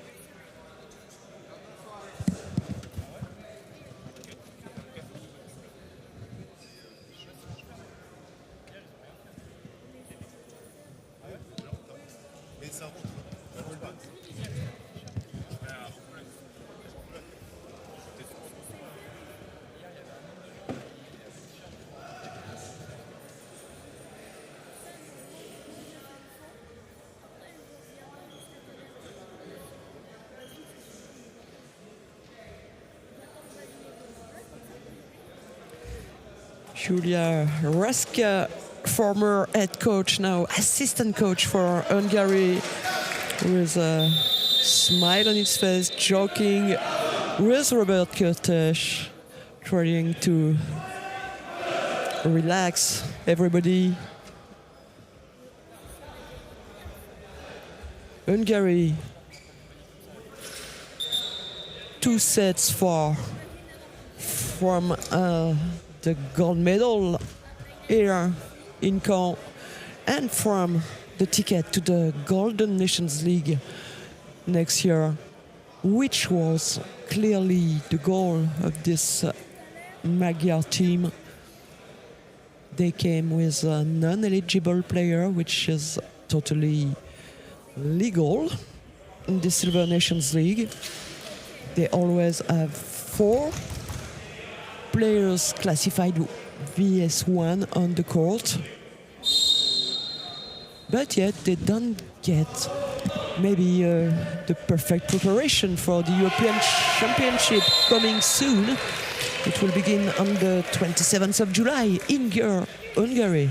Julia Raska, former head coach, now assistant coach for Hungary, with a smile on his face, joking with Robert Kurtes, trying to relax everybody. Hungary, 2 sets from the gold medal here in Caen, and from the ticket to the Golden Nations League next year, which was clearly the goal of this Magyar team. They came with a non-eligible player, which is totally legal in the Silver Nations League. They always have 4 players classified VS1 on the court, but yet they don't get maybe the perfect preparation for the European Championship coming soon. It will begin on the 27th of July in Hungary.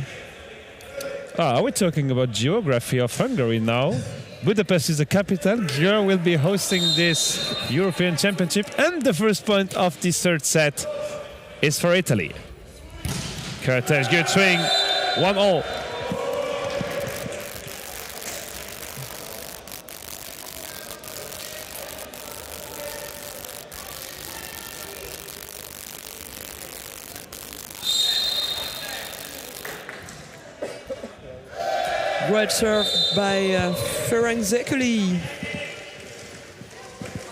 Are we talking about geography of Hungary now? Budapest is the capital. Győr will be hosting this European Championship, and the first point of this third set is for Italy. Kurtes, good swing, 1-all. Great serve by Ferenc Sekli.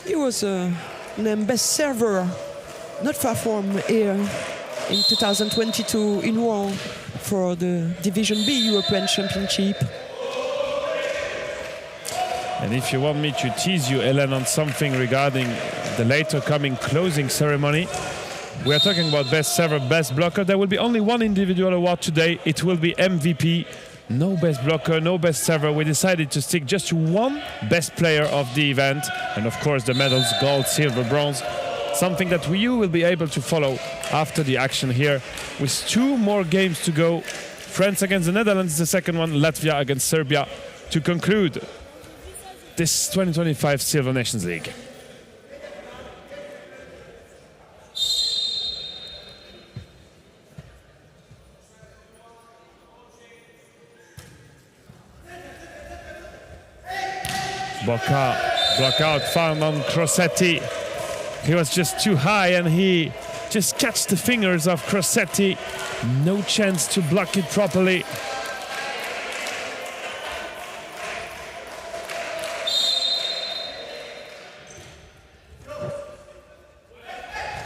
He was named best server, not far from here, in 2022 in Rouen for the Division B European Championship. And if you want me to tease you, Ellen, on something regarding the later coming closing ceremony, we are talking about best server, best blocker. There will be only one individual award today. It will be MVP. No best blocker, no best server. We decided to stick just to one best player of the event. And of course the medals, gold, silver, bronze. Something that you will be able to follow after the action here. With 2 more games to go. France against the Netherlands, the second one. Latvia against Serbia to conclude this 2025 Silver Nations League. Bocca, block out found on Crossetti. He was just too high and he just catched the fingers of Crossetti. No chance to block it properly.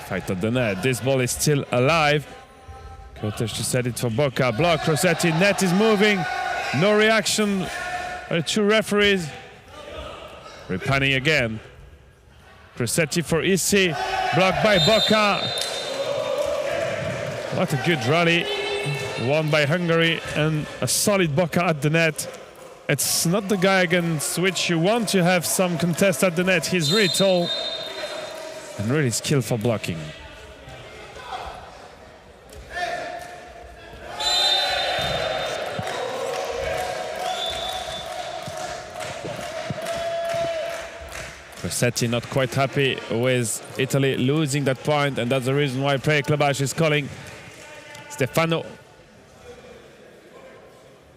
Fight at the net. This ball is still alive. Kotesh to set it for Bocca. Block, Crossetti. Net is moving. No reaction. 2 referees. Ripani again. Crossetti for Issi. Blocked by Bocca. What a good rally. Won by Hungary and a solid Bocca at the net. It's not the guy against which you want to have some contest at the net. He's really tall and really skilled for blocking. Crossetti not quite happy with Italy losing that point, and that's the reason why Prey Klabash is calling Stefano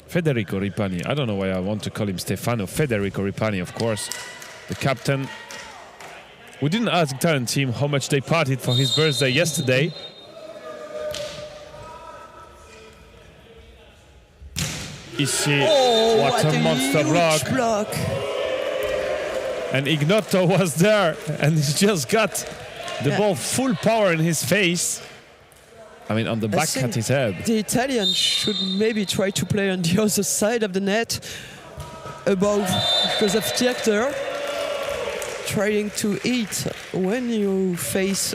Federico Ripani. I don't know why I want to call him Stefano. Federico Ripani, of course, the captain. We didn't ask the Italian team how much they partied for his birthday yesterday. Issi, what a monster block. And Ignotto was there and he just got the ball full power in his face. I mean, on the back at his head. The Italian should maybe try to play on the other side of the net above Joseph Tierter, trying to eat when you face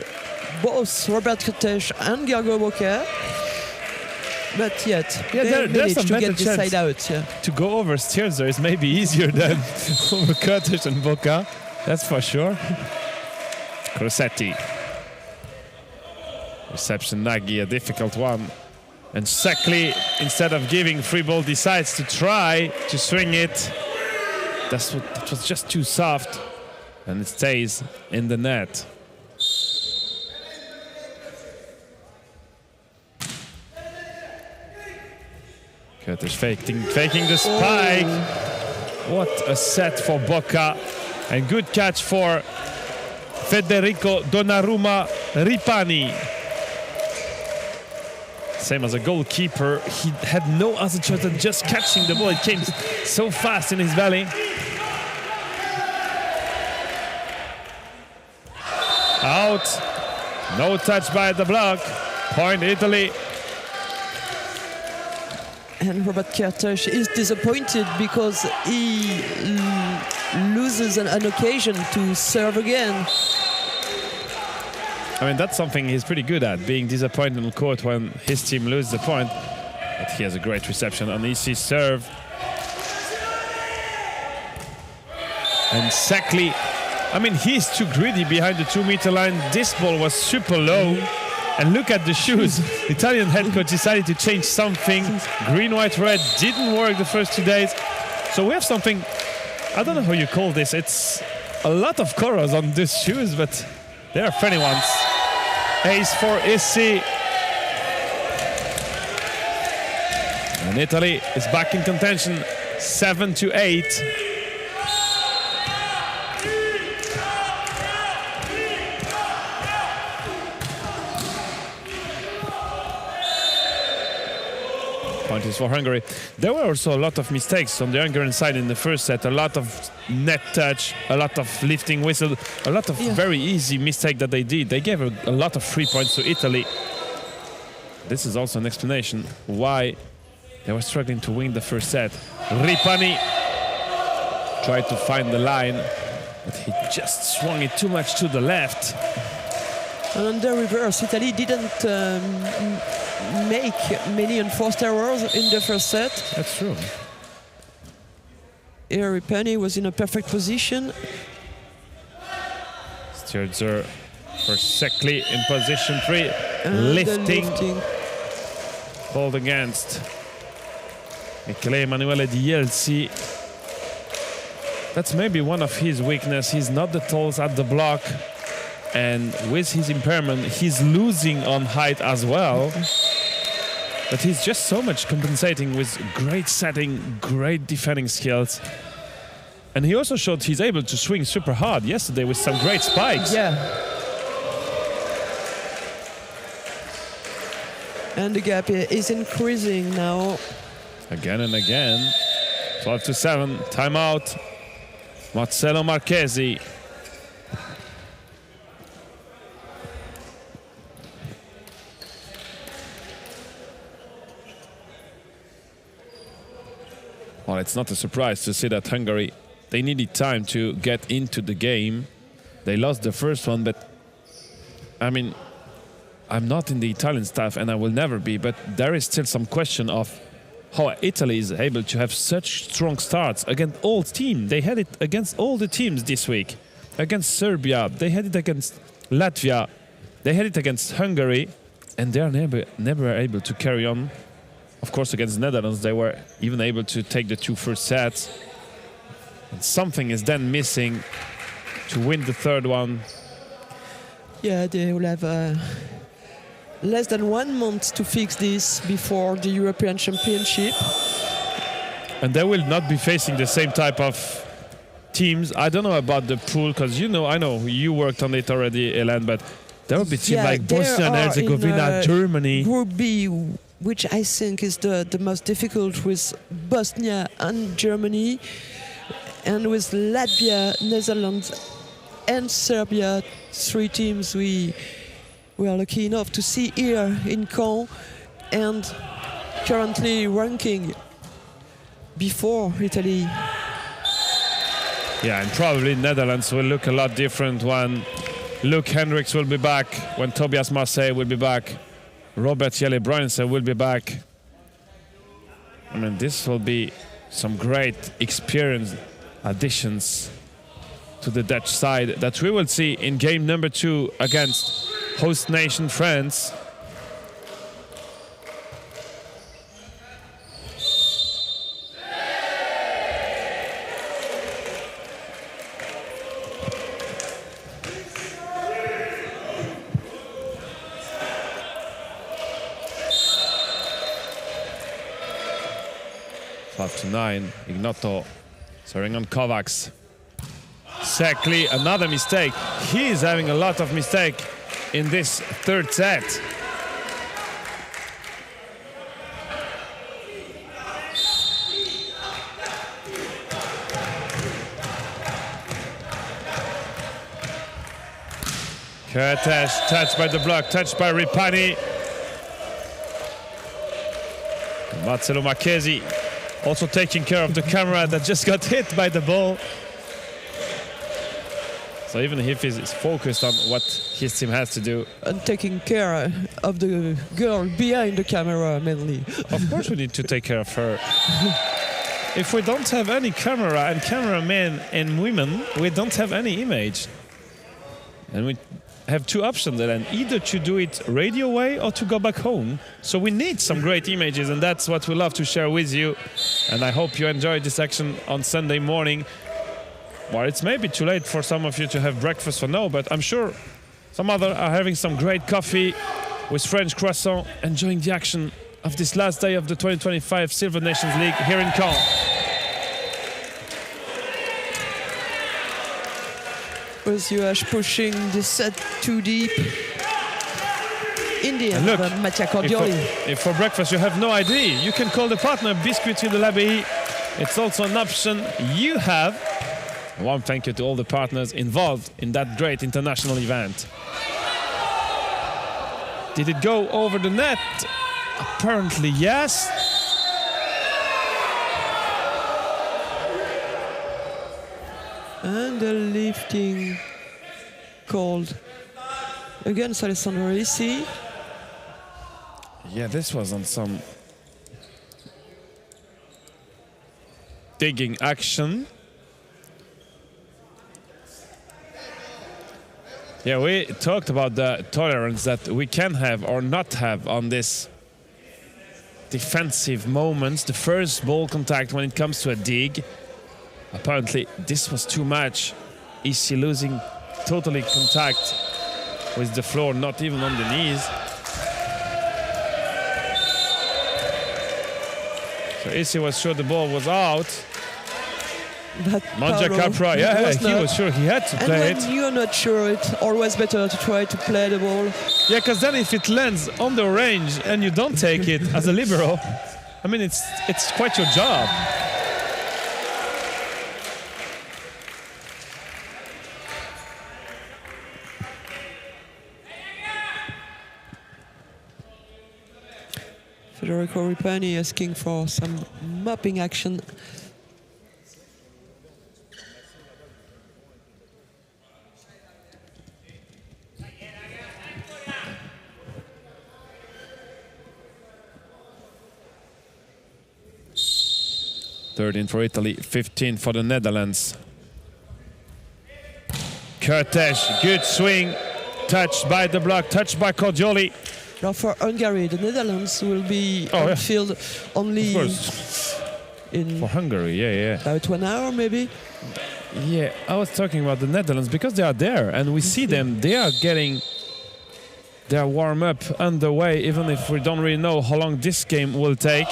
both Robert Kotesh and Gergo Bocca. But yet, they managed to get this side out. Yeah. To go over Stierzer is maybe easier than over Kotesh and Bocca, that's for sure. Crossetti. Reception Nagy, a difficult one. And Sekli, instead of giving free ball, decides to try to swing it. That was just too soft. And it stays in the net. Kotesh faking the spike. What a set for Bocca. And good catch for Federico Donnarumma Ripani. Same as a goalkeeper, he had no other choice than just catching the ball. It came so fast in his belly. Out. No touch by the block. Point Italy. And Robert Kotesh is disappointed because he loses an occasion to serve again. I mean, that's something he's pretty good at, being disappointed on court when his team loses the point. But he has a great reception on Issi's serve. And Sekli, I mean, he's too greedy behind the 2-meter line. This ball was super low. And look at the shoes. Italian head coach decided to change something. Green, white, red didn't work the first 2 days. So we have something, I don't know how you call this. It's a lot of colors on these shoes, but they are funny ones. Ace for Issi. And Italy is back in contention, 7-8. Point is for Hungary. There were also a lot of mistakes on the Hungarian side in the first set. A lot of net touch, a lot of lifting whistle, a lot of very easy mistake that they did. They gave a lot of free points to Italy. This is also an explanation why they were struggling to win the first set. Ripani tried to find the line, but he just swung it too much to the left. And on the reverse, Italy didn't make many enforced errors in the first set. That's true. Here, Ripani was in a perfect position. Sturzer for Sekli in position 3, lifting. Hold against Michele Emanuele Dielsi. That's maybe one of his weaknesses. He's not the tallest at the block. And with his impairment, he's losing on height as well. But he's just so much compensating with great setting, great defending skills. And he also showed he's able to swing super hard yesterday with some great spikes. Yeah. And the gap is increasing now. Again and again. 12-7, timeout. Marcelo Marchesi. Well, it's not a surprise to see that Hungary, they needed time to get into the game. They lost the first one, but I mean, I'm not in the Italian staff and I will never be, but there is still some question of how Italy is able to have such strong starts against all teams. They had it against all the teams this week. Against Serbia, they had it against Latvia, they had it against Hungary, and they are never able to carry on. Of course, against the Netherlands, they were even able to take the 2 first sets. And something is then missing to win the third one. Yeah, they will have less than 1 month to fix this before the European Championship. And they will not be facing the same type of teams. I don't know about the pool, because I know you worked on it already, Hélène, but there will be teams like Bosnia and Herzegovina, Germany. Group B, which I think is the most difficult, with Bosnia and Germany, and with Latvia, Netherlands and Serbia, 3 teams we are lucky enough to see here in Caen, and currently ranking before Italy. Yeah, and probably Netherlands will look a lot different when Luke Hendricks will be back, when Tobias Marseille will be back, Robert Jelle Bruynse will be back. I mean, this will be some great experience additions to the Dutch side that we will see in game number 2 against host nation France. To 9, Ignoto serving on Kovacs. Sekli, another mistake. He is having a lot of mistake in this third set. Kurtesh, touched by the block, touched by Ripani. Marcelo Marchesi also taking care of the camera that just got hit by the ball. So even if he's focused on what his team has to do. And taking care of the girl behind the camera, mainly. Of course we need to take care of her. If we don't have any camera and cameramen and women, we don't have any image. And we have 2 options then, either to do it radio way or to go back home. So we need some great images, and that's what we love to share with you. And I hope you enjoyed this action on Sunday morning. Well, it's maybe too late for some of you to have breakfast for now, but I'm sure some other are having some great coffee with French croissant, enjoying the action of this last day of the 2025 Silver Nations League here in Caen. Was Joash pushing the set too deep. in the And end, look, Mattia if Cordioli. if for breakfast you have no idea, you can call the partner Biscuits de l'Abbaye. It's also an option you have. A warm thank you to all the partners involved in that great international event. Did it go over the net? Apparently, yes. And the lifting called against Alessandro Ricci. Yeah, this was on some digging action. Yeah, we talked about the tolerance that we can have or not have on this defensive moments. The first ball contact when it comes to a dig. Apparently, this was too much. Issy losing totally contact with the floor, not even on the knees. So Issy was sure the ball was out. But Manja Paolo Capra, yeah, was he not. was sure he had to And play when it. you're not sure, it's always better to try to play the ball. Yeah, because then if it lands on the range and you don't take it as a libero, I mean, it's quite your job. Federico Ripani asking for some mopping action. Thirteen for Italy, 15 for the Netherlands. Kertész, good swing, touched by the block, touched by Cordioli. Now for Hungary, the Netherlands will be Oh, on yeah. field only Of course, in for Hungary, yeah. about 1 hour, maybe. Yeah, I was talking about the Netherlands because they are there and we see them. They are getting their warm-up underway, even if we don't really know how long this game will take.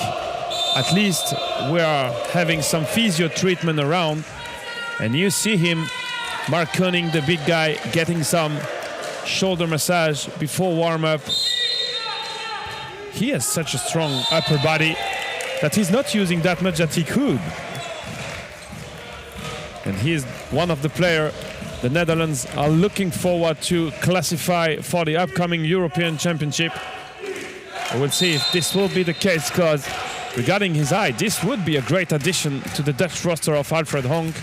At least we are having some physio treatment around. And you see him, Mark Koenig, the big guy, getting some shoulder massage before warm-up. He has such a strong upper body that he's not using that much that he could. And he is one of the players the Netherlands are looking forward to classify for the upcoming European Championship. We'll see if this will be the case, because regarding his eye, this would be a great addition to the Dutch roster of Alfred Honk.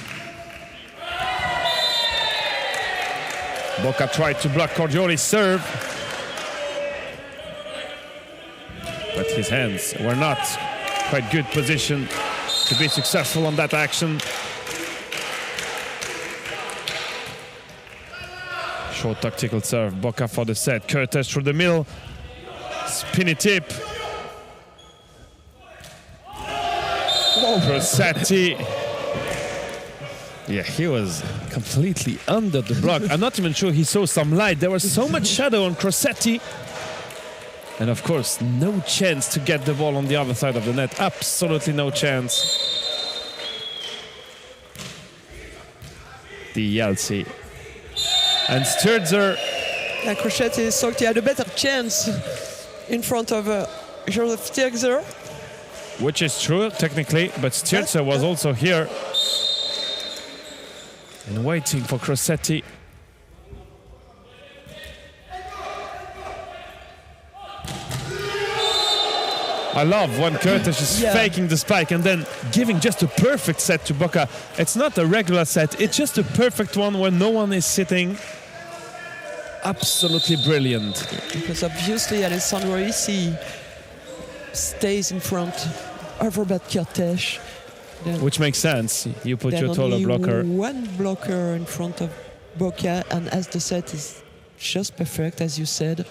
Bocca tried to block Cordioli's serve, but his hands were not quite good position to be successful on that action. Short tactical serve, Bocca for the set. Kertész through the middle, spinny tip. Crossetti. Yeah, he was completely under the block. I'm not even sure he saw some light. There was so much shadow on Crossetti. And of course, no chance to get the ball on the other side of the net. Absolutely no chance. The Yeltsin. And Sturzer. Yeah, Crocchetti thought he had a better chance in front of Joseph Sturzer. Which is true, technically, but Sturzer was also here. And waiting for Crossetti. I love when Kertész is faking the spike and then giving just a perfect set to Bocca. It's not a regular set, it's just a perfect one when no one is sitting. Absolutely brilliant. Because obviously Alessandro Ricci stays in front of Robert Kertész. Which makes sense. You put Then your taller only blocker. one blocker in front of Bocca, and as the set is just perfect, as you said,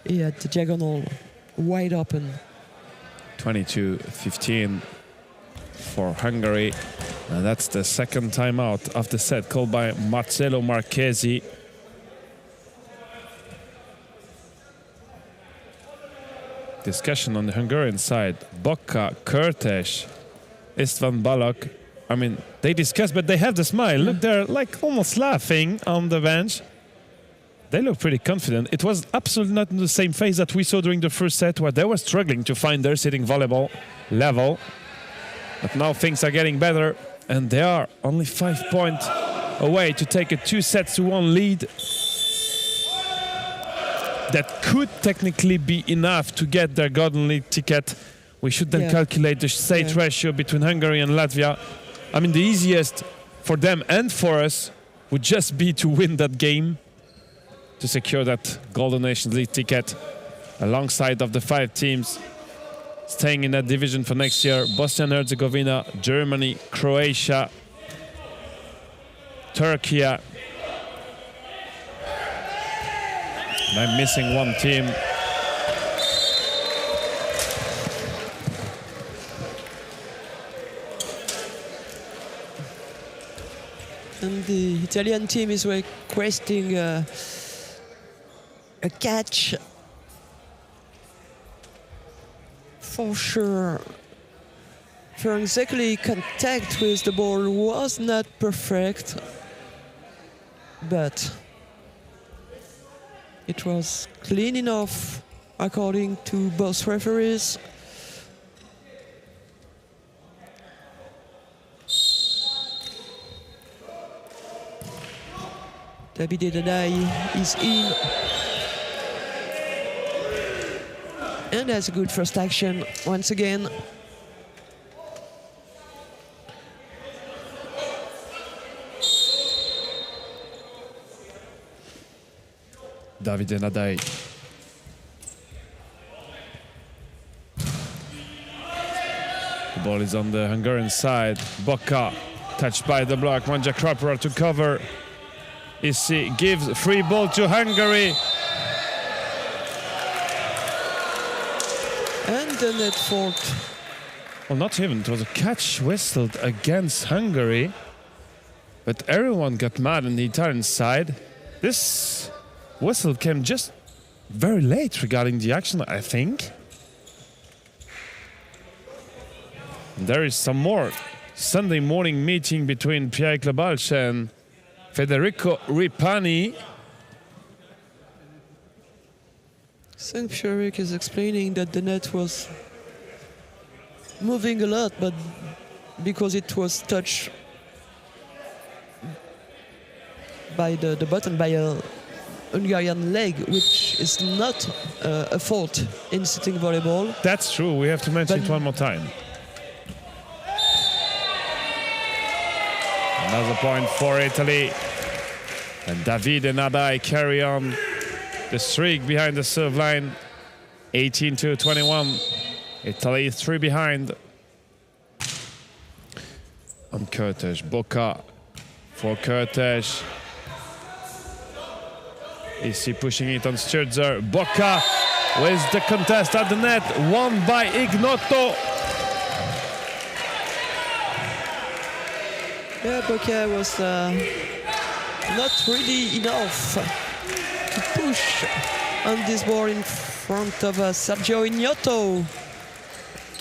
he had the diagonal wide open. 22-15 for Hungary. And that's the second timeout of the set called by Marcelo Marchesi. Discussion on the Hungarian side. Bocca, Kertész, Istvan Balogh. I mean, they discuss, but they have the smile. Look, they're like almost laughing on the bench. They look pretty confident. It was absolutely not in the same phase that we saw during the first set, where they were struggling to find their sitting volleyball level. But now things are getting better, and they are only 5 points away to take a 2-1 lead. That could technically be enough to get their Golden League ticket. We should then calculate the state ratio between Hungary and Latvia. I mean, the easiest for them and for us would just be to win that game to secure that Golden Nations League ticket alongside of the 5 teams staying in that division for next year. Bosnia and Herzegovina, Germany, Croatia, Turkey. And I'm missing one team. And the Italian team is requesting a catch. For sure, Franzekli contact with the ball was not perfect, but it was clean enough according to both referees. Davide Nadai is in and has a good first action once again. Davide Nadai. The ball is on the Hungarian side. Boka touched by the block. Manja Krapra to cover. Issi gives free ball to Hungary. And the net fault. Well, not even. It was a catch whistled against Hungary. But everyone got mad on the Italian side. This whistle came just very late regarding the action, I think. And there is some more Sunday morning meeting between Pierre Klabalch and Federico Ripani. St. Pierrick is explaining that the net was moving a lot, but because it was touched by the button by a Hungarian leg, which is not a fault in sitting volleyball. That's true. We have to mention it one more time. Another point for Italy. And Davide Nadai carry on the streak behind the serve line. 18-21. Italy 3 behind. On Kurtes. Boka for Kurtes. Is he pushing it on Sturzer? Boka with the contest at the net. Won by Ignotto. Yeah, Boka was not really enough to push on this ball in front of Sergio Ignotto.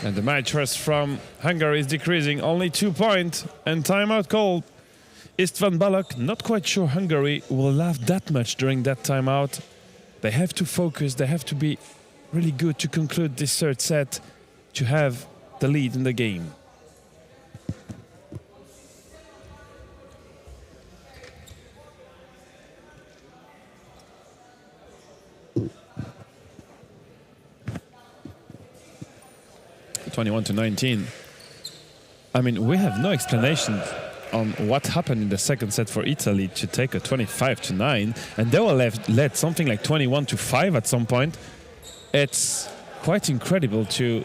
And the match rest from Hungary is decreasing, only 2 points, and timeout called. Istvan Balak, not quite sure Hungary will laugh that much during that timeout. They have to focus, they have to be really good to conclude this third set, to have the lead in the game. (21-19). I mean, we have no explanation on what happened in the second set for Italy to take a 25-9, and they were led something like 21-5 at some point. It's quite incredible to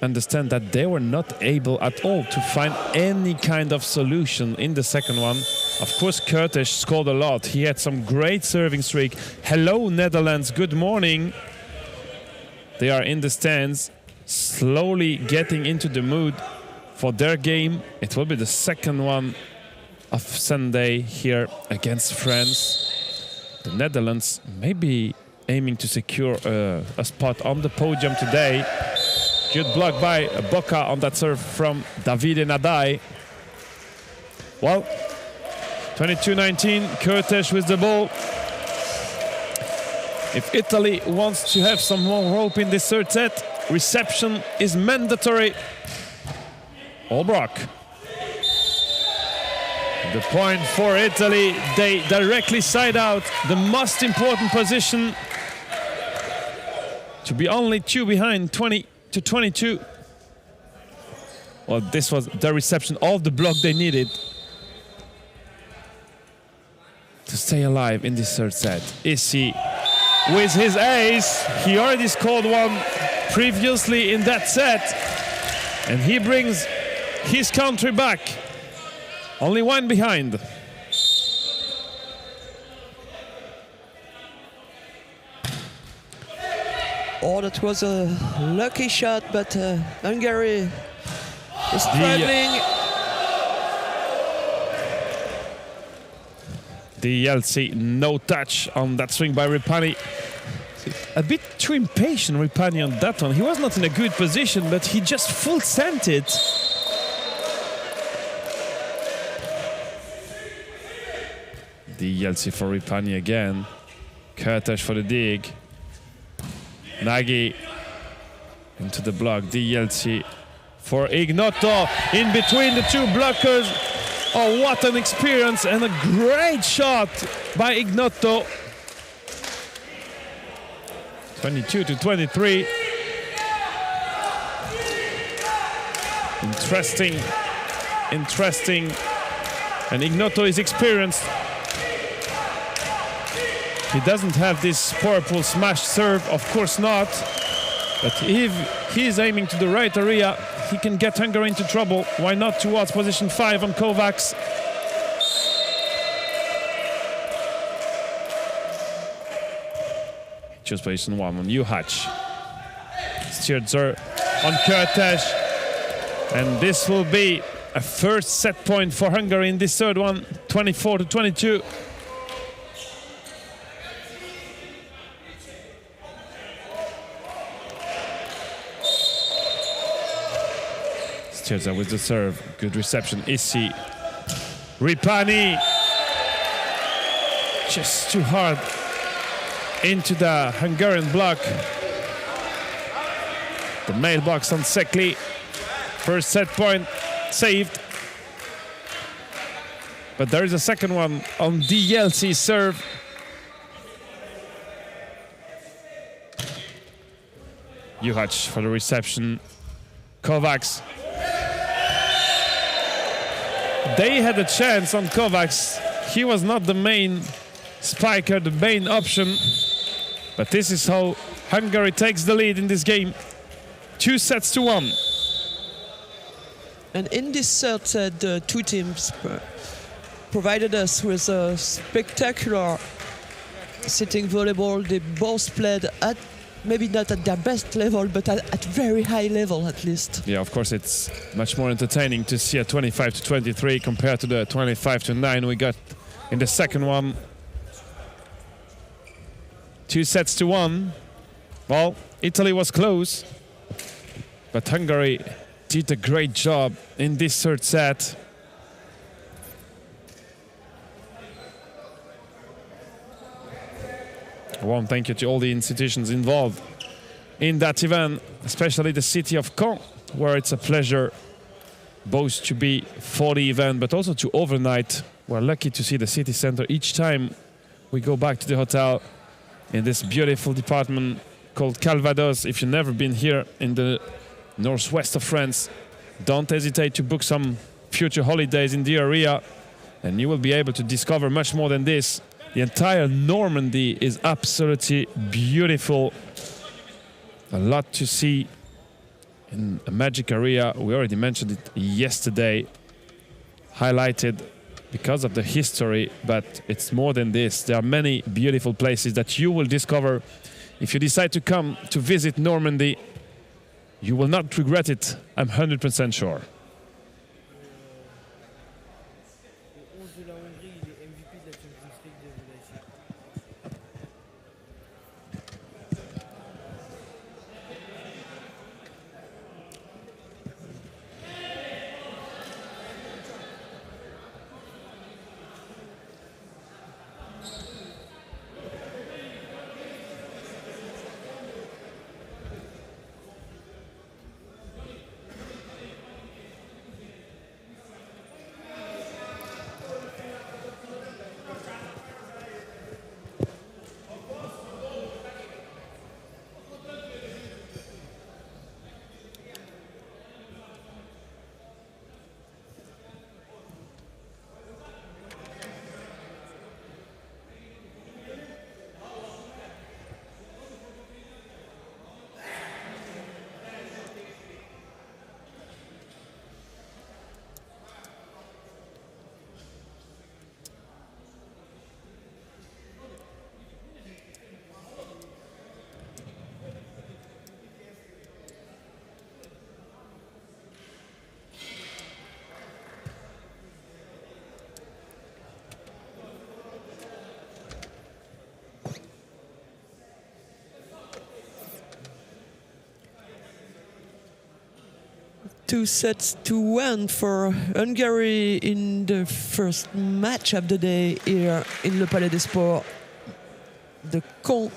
understand that they were not able at all to find any kind of solution in the second one. Of course, Kurtes scored a lot. He had some great serving streak. Hello, Netherlands. Good morning. They are in the stands, slowly getting into the mood for their game. It will be the second one of Sunday here against France. The Netherlands may be aiming to secure a spot on the podium today. Good block by Boka on that serve from Davide Nadai. Well, 22-19, Kurtes with the ball. If Italy wants to have some more hope in this third set, reception is mandatory. Olbrock. The point for Italy. They directly side out the most important position to be only 2 behind, 20-22. Well, this was the reception, all the block they needed to stay alive in this third set. Issy with his ace. He already scored one previously in that set, and he brings his country back. Only 1 behind. Oh, that was a lucky shot, but Hungary is struggling. The Yeltsin, no touch on that swing by Ripani. A bit too impatient, Ripani, on that one. He was not in a good position, but he just full sent it. The Yeltsin for Ripani again. Kurtas for the dig. Nagy into the block. The Yeltsin for Ignotto in between the two blockers. Oh, what an experience and a great shot by Ignotto. 22-23. Interesting. And Ignotto is experienced. He doesn't have this powerful smash serve, of course not. But if he's aiming to the right area, he can get Hungary into trouble. Why not towards position 5 on Kovacs? Choose position 1 on Juhacz. Stirzer on Kurtas. And this will be a first set point for Hungary in this third one, 24-22. Stirzer with the serve, good reception. Issy, Ripani, just too hard into the Hungarian block. The mailbox on Sekli. First set point saved. But there is a second one on DLC serve. Juhacz for the reception. Kovacs. They had a chance on Kovacs. He was not the main spiker, the main option. But this is how Hungary takes the lead in this game. 2-1. And in this third set, the two teams provided us with a spectacular sitting volleyball. They both played at, maybe not at their best level, but at very high level at least. Yeah, of course, it's much more entertaining to see a 25-23 compared to the 25-9 we got in the second one. 2-1. Well, Italy was close, but Hungary did a great job in this third set. A warm thank you to all the institutions involved in that event, especially the city of Caen, where it's a pleasure both to be for the event, but also to overnight. We're lucky to see the city center each time we go back to the hotel in this beautiful department called Calvados. If you've never been here in the northwest of France, don't hesitate to book some future holidays in the area, and you will be able to discover much more than this. The entire Normandy is absolutely beautiful. A lot to see in a magic area. We already mentioned it yesterday, highlighted because of the history, but it's more than this. There are many beautiful places that you will discover if you decide to come to visit Normandy. You will not regret it, I'm 100% sure. 2-1 for Hungary in the first match of the day here in Le Palais des Sports. The Caen.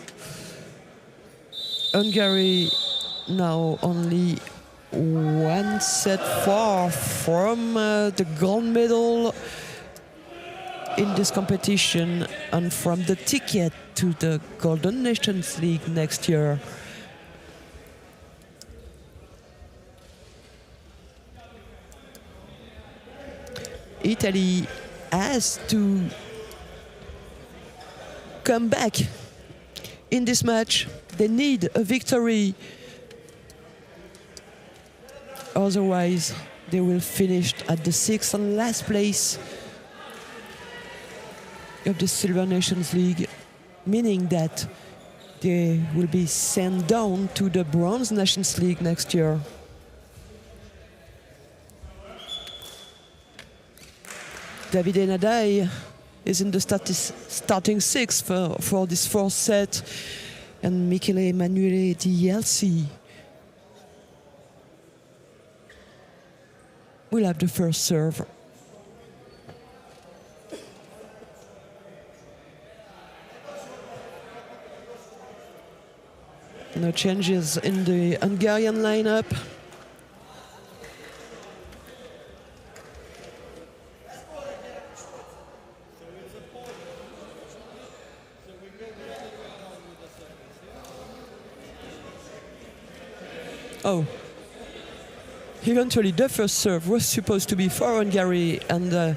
Hungary now only one set far from the gold medal in this competition and from the ticket to the Golden Nations League next year. Italy has to come back in this match. They need a victory. Otherwise, they will finish at the 6th and last place of the Silver Nations League, meaning that they will be sent down to the Bronze Nations League next year. Davide Nadai is in the starting 6 for this fourth set, and Michele Emanuele Di will have the first serve. No changes in the Hungarian lineup. Oh, eventually the first serve was supposed to be for Hungary, and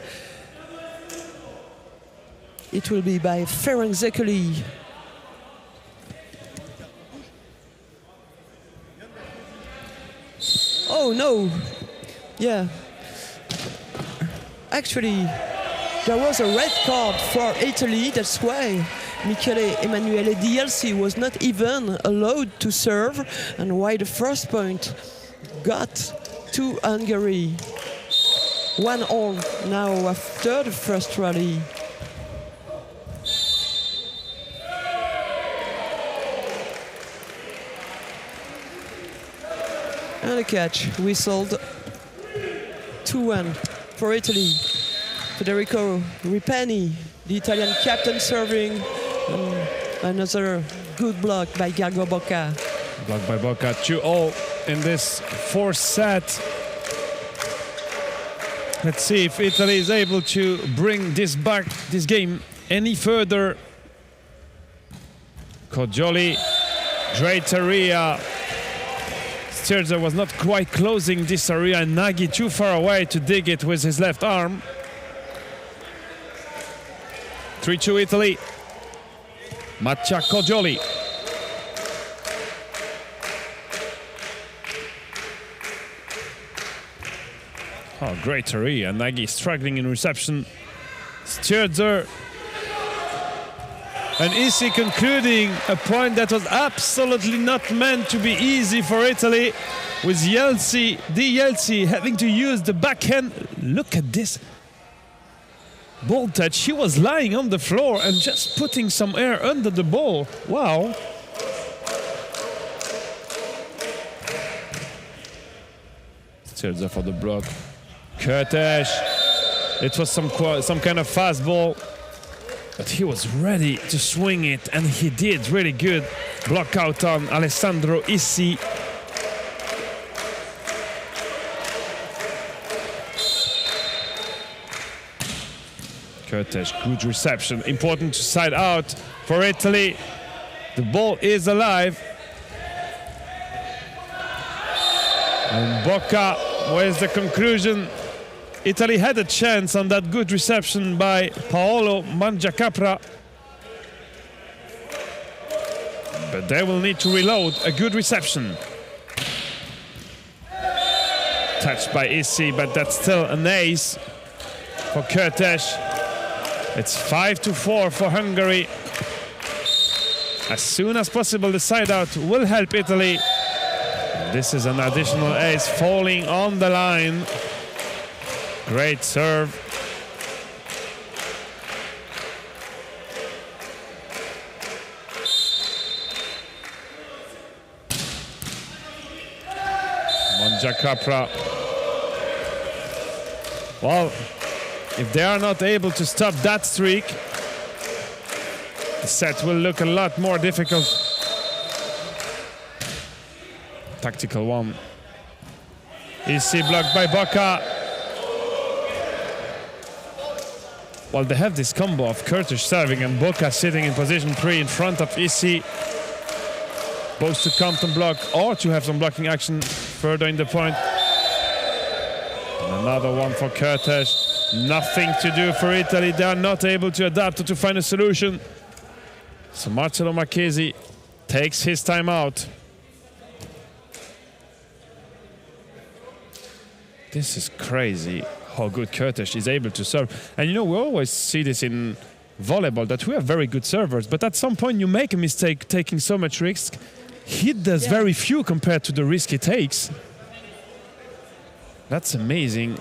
it will be by Ferenc Zekeli. Oh no, yeah. Actually, there was a red card for Italy, that's why Michele Emanuele Di was not even allowed to serve, and why the first point got to Hungary. 1-all now after the first rally. And a catch whistled. 2-1 for Italy. Federico Ripani, the Italian captain, serving. And another good block by Gargo Bocca. Blocked by Bocca. 2-all in this fourth set. Let's see if Italy is able to bring this game any further. Cojoli, great area. Sturzer was not quite closing this area, and Nagy too far away to dig it with his left arm. 3-2 Italy. Mattia Cojoli. Oh, great area. Nagy struggling in reception. Sturzer. And Isi concluding a point that was absolutely not meant to be easy for Italy, with Yeltsi having to use the backhand. Look at this ball touch. He was lying on the floor and just putting some air under the ball. Wow. Sturzer for the block. Kurtes. It was some kind of fastball, but he was ready to swing it, and he did really good. Block out on Alessandro Issi. Kurtes, good reception. Important to side out for Italy. The ball is alive. And Bocca was the conclusion. Italy had a chance on that good reception by Paolo Mangiacapra. But they will need to reload a good reception. Touched by Issi, but that's still an ace for Kurtes. It's 5-4 for Hungary. As soon as possible, the side out will help Italy. This is an additional ace falling on the line. Great serve. Mangiacapra Well, if they are not able to stop that streak, the set will look a lot more difficult. Tactical one. Easy blocked by Boca. Well, they have this combo of Curtis serving and Boca sitting in position 3 in front of Isi. Both to counter block or to have some blocking action further in the point. And another one for Curtis. Nothing to do for Italy. They are not able to adapt or to find a solution. So Marcello Marchesi takes his time out. This is crazy how good Curtis is able to serve. And you know, we always see this in volleyball, that we are very good servers, but at some point you make a mistake taking so much risk. He does very few compared to the risk he takes. That's amazing.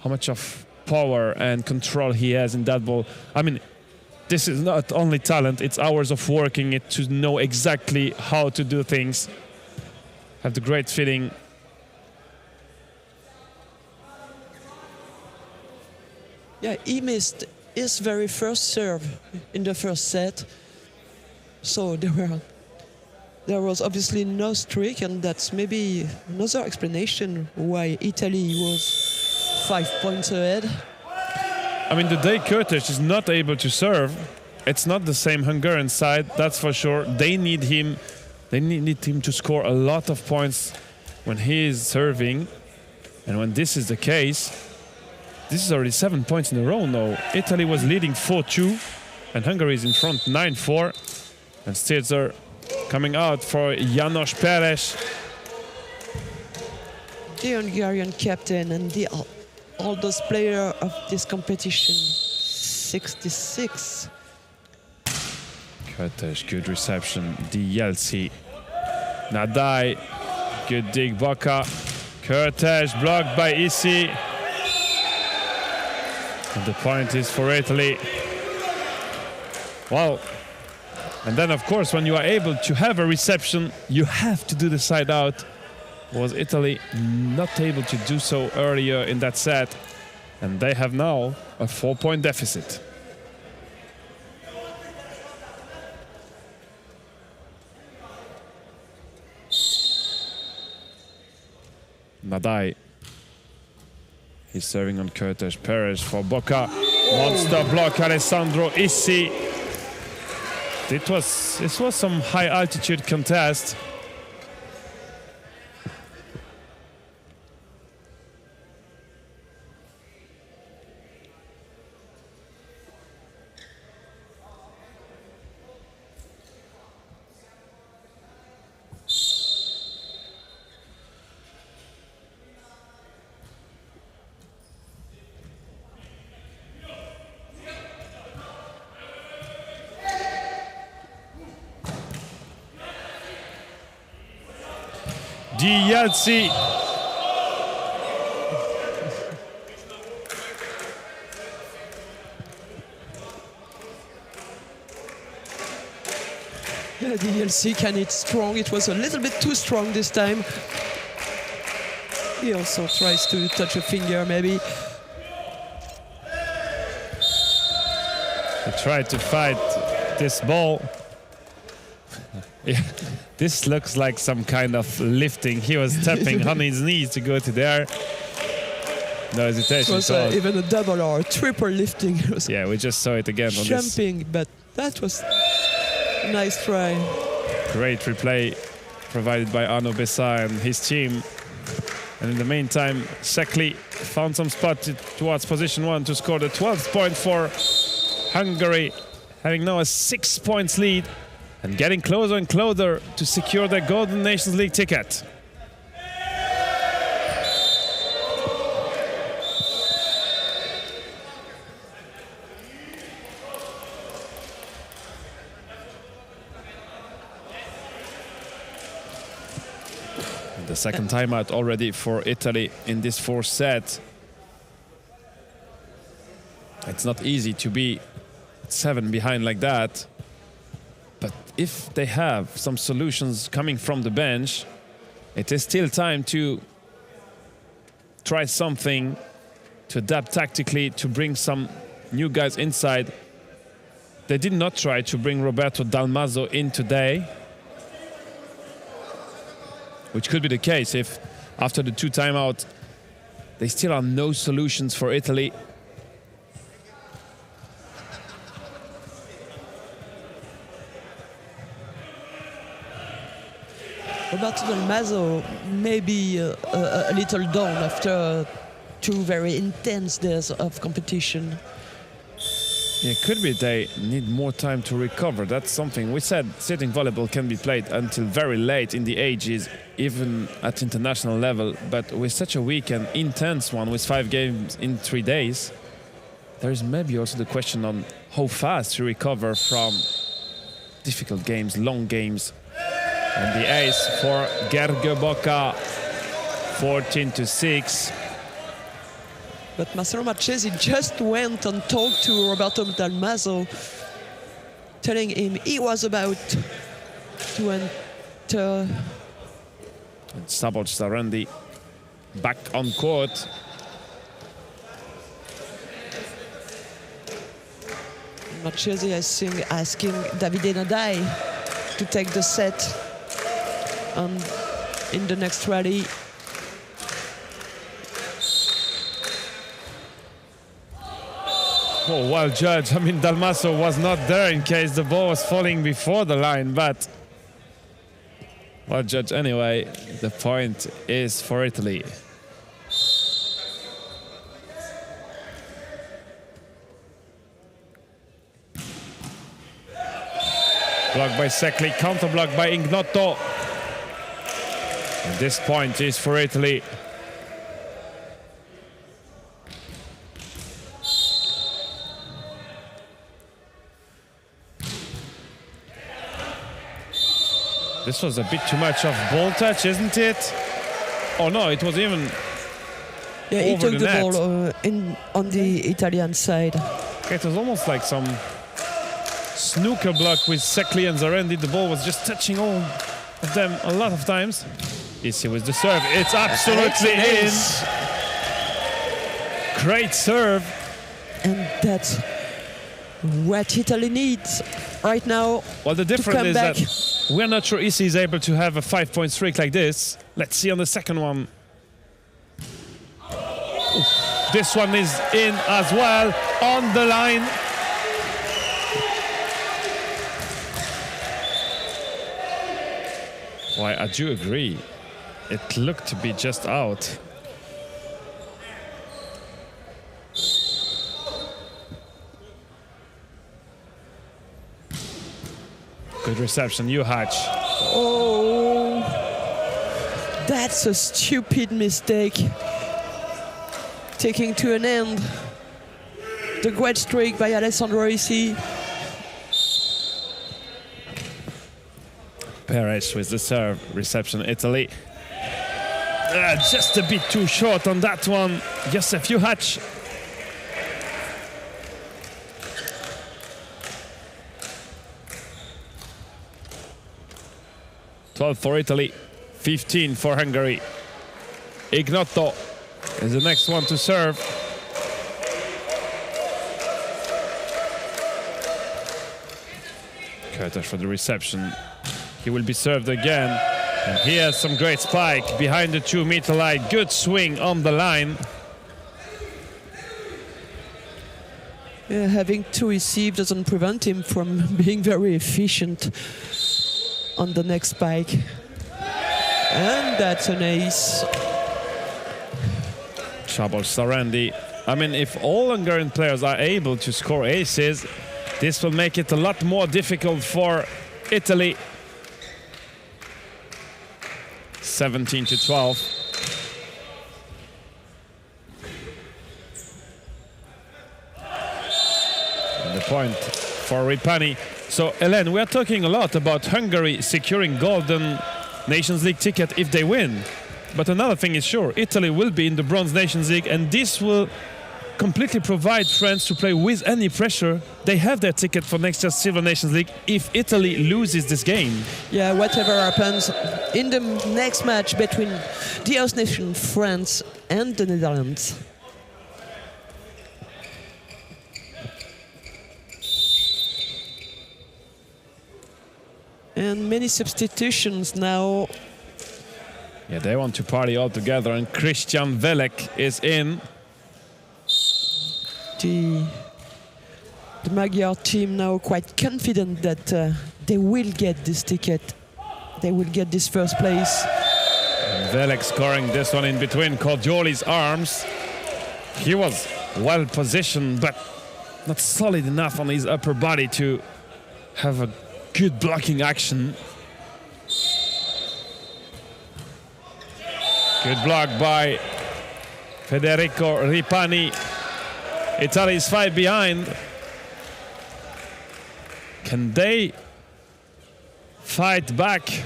How much of power and control he has in that ball. I mean, this is not only talent, it's hours of working it to know exactly how to do things. Have the great feeling. Yeah, he missed his very first serve in the first set. So there was obviously no streak, and that's maybe another explanation why Italy was 5 points ahead. I mean, the day Curtis is not able to serve, it's not the same Hungarian side, that's for sure. They need him. They need him to score a lot of points when he is serving. And when this is the case, this is already 7 points in a row now. Italy was leading 4-2, and Hungary is in front 9-4. And Stirzer coming out for Janos Perez. The Hungarian captain and the oldest player of this competition, 66. Curtis, good reception. Dielsi. Nadai. Good dig, Boca. Curtis blocked by Isi. And the point is for Italy. Well, and then of course when you are able to have a reception, you have to do the side out. Was Italy not able to do so earlier in that set? And they have now a 4-point deficit. Nadai. He's serving on Curtis Perez for Boca. Monster block, Alessandro Issi. This was some high altitude contest. Dielsi. Yeah, Dielsi can hit strong. It was a little bit too strong this time. He also tries to touch a finger, maybe. He tried to fight this ball. Yeah, this looks like some kind of lifting. He was tapping on his knees to go to there. No hesitation. It was even a double or a triple lifting. Yeah, we just saw it again. Jumping, but that was a nice try. Great replay provided by Arno Bessa and his team. And in the meantime, Sekli found some spot towards position 1 to score the 12th point for Hungary, having now a 6 points lead. And getting closer and closer to secure their Golden Nations League ticket. And the second timeout already for Italy in this fourth set. It's not easy to be 7 behind like that. But if they have some solutions coming from the bench, it is still time to try something, to adapt tactically, to bring some new guys inside. They did not try to bring Roberto Dalmaso in today, which could be the case if after the 2 timeouts there still are no solutions for Italy. Roberto Dalmaso may be a little down after 2 very intense days of competition. It could be they need more time to recover. That's something we said. Sitting volleyball can be played until very late in the ages, even at international level. But with such a week and intense one, with 5 games in 3 days, there is maybe also the question on how fast you recover from difficult games, long games. And the ace for Gergő Boca, 14-6. But Marcelo Marchesi just went and talked to Roberto Dalmaso, telling him he was about to enter. And Szabolcs Sarandi back on court. Marchesi, I think, asking Davide Nadai to take the set in the next rally. Oh, well judged. I mean, Dalmaso was not there in case the ball was falling before the line, but well judged anyway. The point is for Italy. Blocked by Sekli, counter block by Ignotto. And this point is for Italy. This was a bit too much of ball touch, isn't it? Oh no, it was even Yeah, he over took the the net. ball on the Italian side. It was almost like some snooker block with Sekli and Zarendi. The ball was just touching all of them a lot of times. Issy with the serve. It's absolutely in. Great serve. And that's what Italy needs right now. Well, the difference come is back. that we're not sure Issy is able to have a 5-point streak like this. Let's see on the second one. Oof. This one is in as well, on the line. Why, I do agree. It looked to be just out. Good reception, Juhacz. Oh, that's a stupid mistake. Taking to an end the great streak by Alessandro Issy. Perez with the serve, reception, Italy. Just a bit too short on that one. Josef Juhacz. $12 for Italy, 15 for Hungary. Ignotto is the next one to serve. Curtis for the reception. He will be served again. And he has some great spike behind the 2-meter line. Good swing on the line. Yeah, having to receive doesn't prevent him from being very efficient on the next spike. And that's an ace. Szabolcs Sarandi. I mean, if all Hungarian players are able to score aces, this will make it a lot more difficult for Italy. 17-12. And the point for Ripani. So, Hélène, we are talking a lot about Hungary securing golden Nations League ticket if they win. But another thing is sure, Italy will be in the Bronze Nations League, and this will completely provide France to play with any pressure. They have their ticket for next year's Silver Nations League if Italy loses this game. Yeah, whatever happens in the next match between the host nation France and the Netherlands. And many substitutions now. Yeah, they want to party all together, and Christian Velek is in. The Magyar team now quite confident that they will get this ticket. They will get this first place. And Velek scoring this one in between Cordioli's arms. He was well positioned, but not solid enough on his upper body to have a good blocking action. Good block by Federico Ripani. Italy is 5 behind. Can they fight back?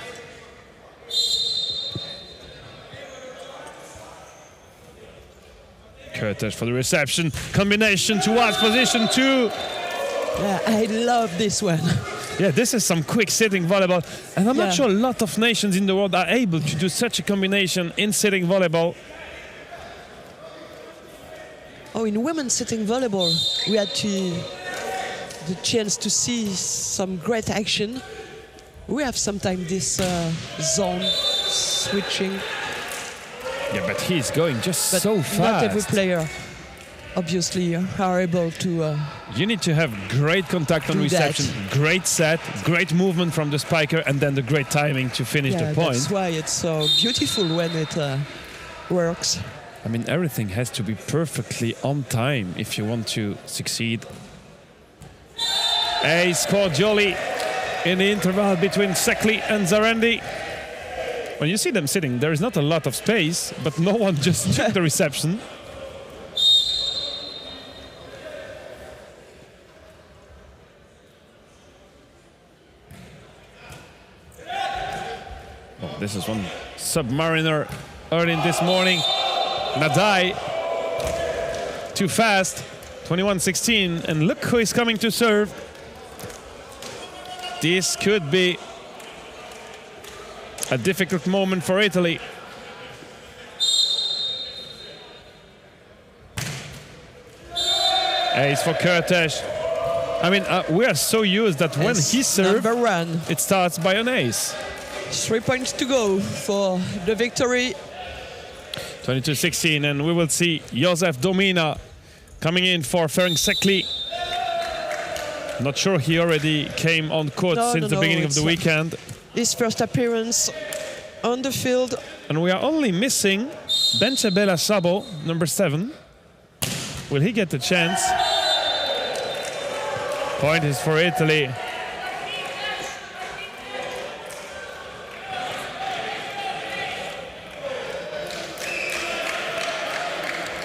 Curtis for the reception. Combination towards position 2. Yeah, I love this one. Yeah, this is some quick sitting volleyball. And I'm not sure a lot of nations in the world are able to do such a combination in sitting volleyball. Oh, in women's sitting volleyball, we had the chance to see some great action. We have sometimes this zone switching. Yeah, but he's going just But so fast. not every player, obviously, are able to. You need to have great contact on do reception, that. great set, great movement from the spiker, and then the great timing to finish the point. That's why it's so beautiful when it works. I mean, everything has to be perfectly on time if you want to succeed. Ace Cordioli in the interval between Sekli and Zarendi. When you see them sitting, there is not a lot of space, but no one just took the reception. Oh, this is one Submariner early this morning. Nadai, too fast, 21-16, and look who is coming to serve. This could be a difficult moment for Italy. Ace for Kurtesh. I mean, we are so used that when he serves, it starts by an ace. 3 points to go for the victory. 22-16, and we will see Josef Domina coming in for Ferenc Sekli. Not sure he already came on court since the beginning of the weekend. His first appearance on the field. And we are only missing Benchebela Sabo, number 7. Will he get the chance? Point is for Italy.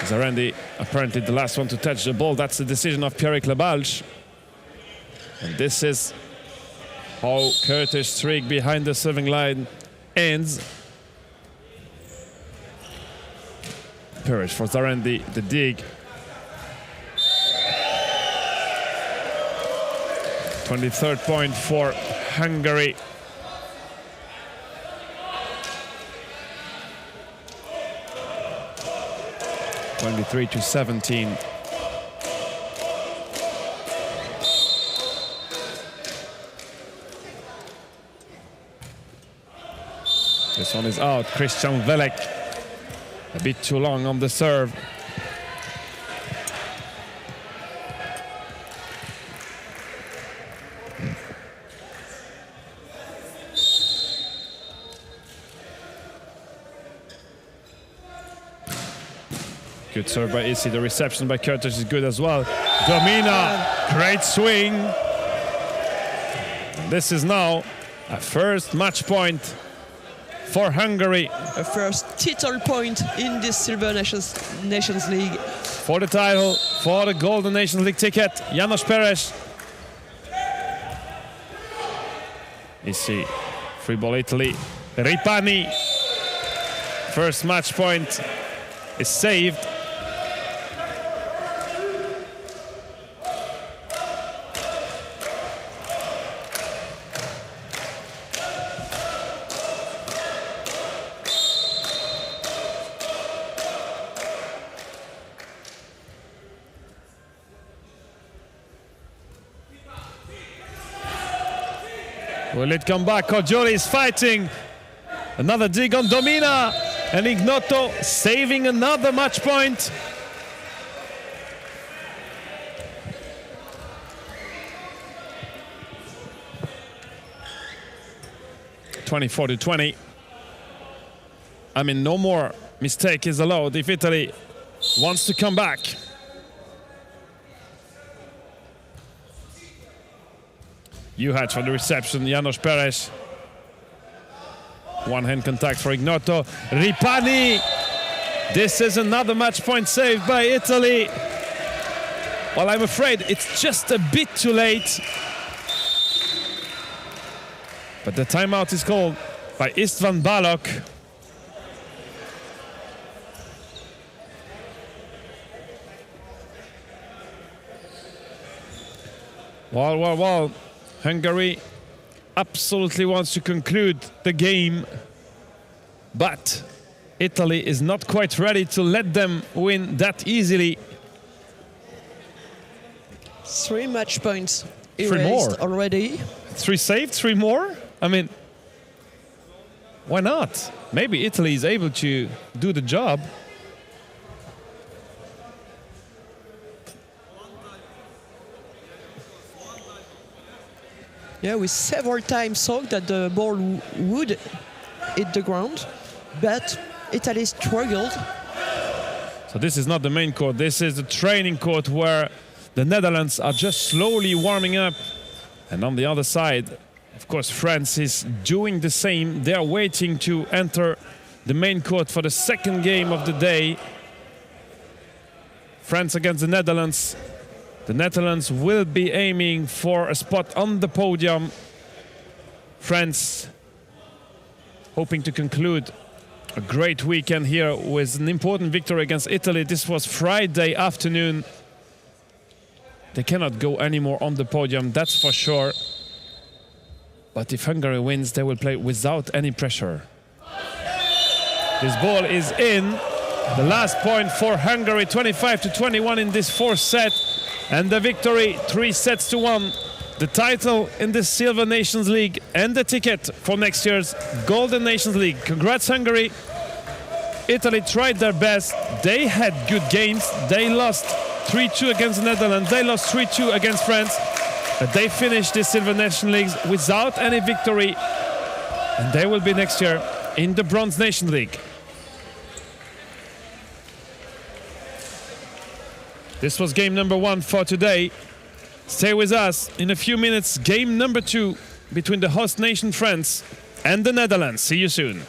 Zarendi, apparently the last one to touch the ball. That's the decision of Pierrick Labalche. And this is how Curtis' streak behind the serving line ends. Perish for Zarendi, the dig. 23rd point for Hungary. to 17. This one is out. Christian Velek a bit too long on the serve. Good serve by Issy. The reception by Curtis is good as well. Domina, great swing. This is now a first match point for Hungary. A first title point in this Silver Nations League. For the title, for the Golden Nations League ticket, Janos Perez. Issy, free ball Italy. Ripani, first match point is saved. Will it come back? Cordioli is fighting. Another dig on Domina. And Ignoto saving another match point. (24-20). I mean, no more mistake is allowed if Italy wants to come back. Juhacz for the reception, Janos Perez. One hand contact for Ignoto. Ripani. This is another match point saved by Italy. Well, I'm afraid it's just a bit too late. But the timeout is called by Istvan Balog. Well. Hungary absolutely wants to conclude the game, but Italy is not quite ready to let them win that easily. 3 match points Three erased more already. 3 saved, 3 more? I mean, why not? Maybe Italy is able to do the job. Yeah, we several times thought that the ball would hit the ground, but Italy struggled. So this is not the main court, this is the training court where the Netherlands are just slowly warming up. And on the other side, of course, France is doing the same. They are waiting to enter the main court for the second game of the day. France against the Netherlands. The Netherlands will be aiming for a spot on the podium. France hoping to conclude a great weekend here with an important victory against Italy. This was Friday afternoon. They cannot go anymore on the podium, that's for sure. But if Hungary wins, they will play without any pressure. This ball is in. The last point for Hungary, 25-21 in this 4th set. And the victory, 3-1. The title in the Silver Nations League and the ticket for next year's Golden Nations League. Congrats, Hungary. Italy tried their best. They had good games. They lost 3-2 against the Netherlands. They lost 3-2 against France. But they finished the Silver Nations Leagues without any victory. And they will be next year in the Bronze Nations League. This was game number 1 for today. Stay with us. In a few minutes, game number 2 between the host nation France and the Netherlands. See you soon.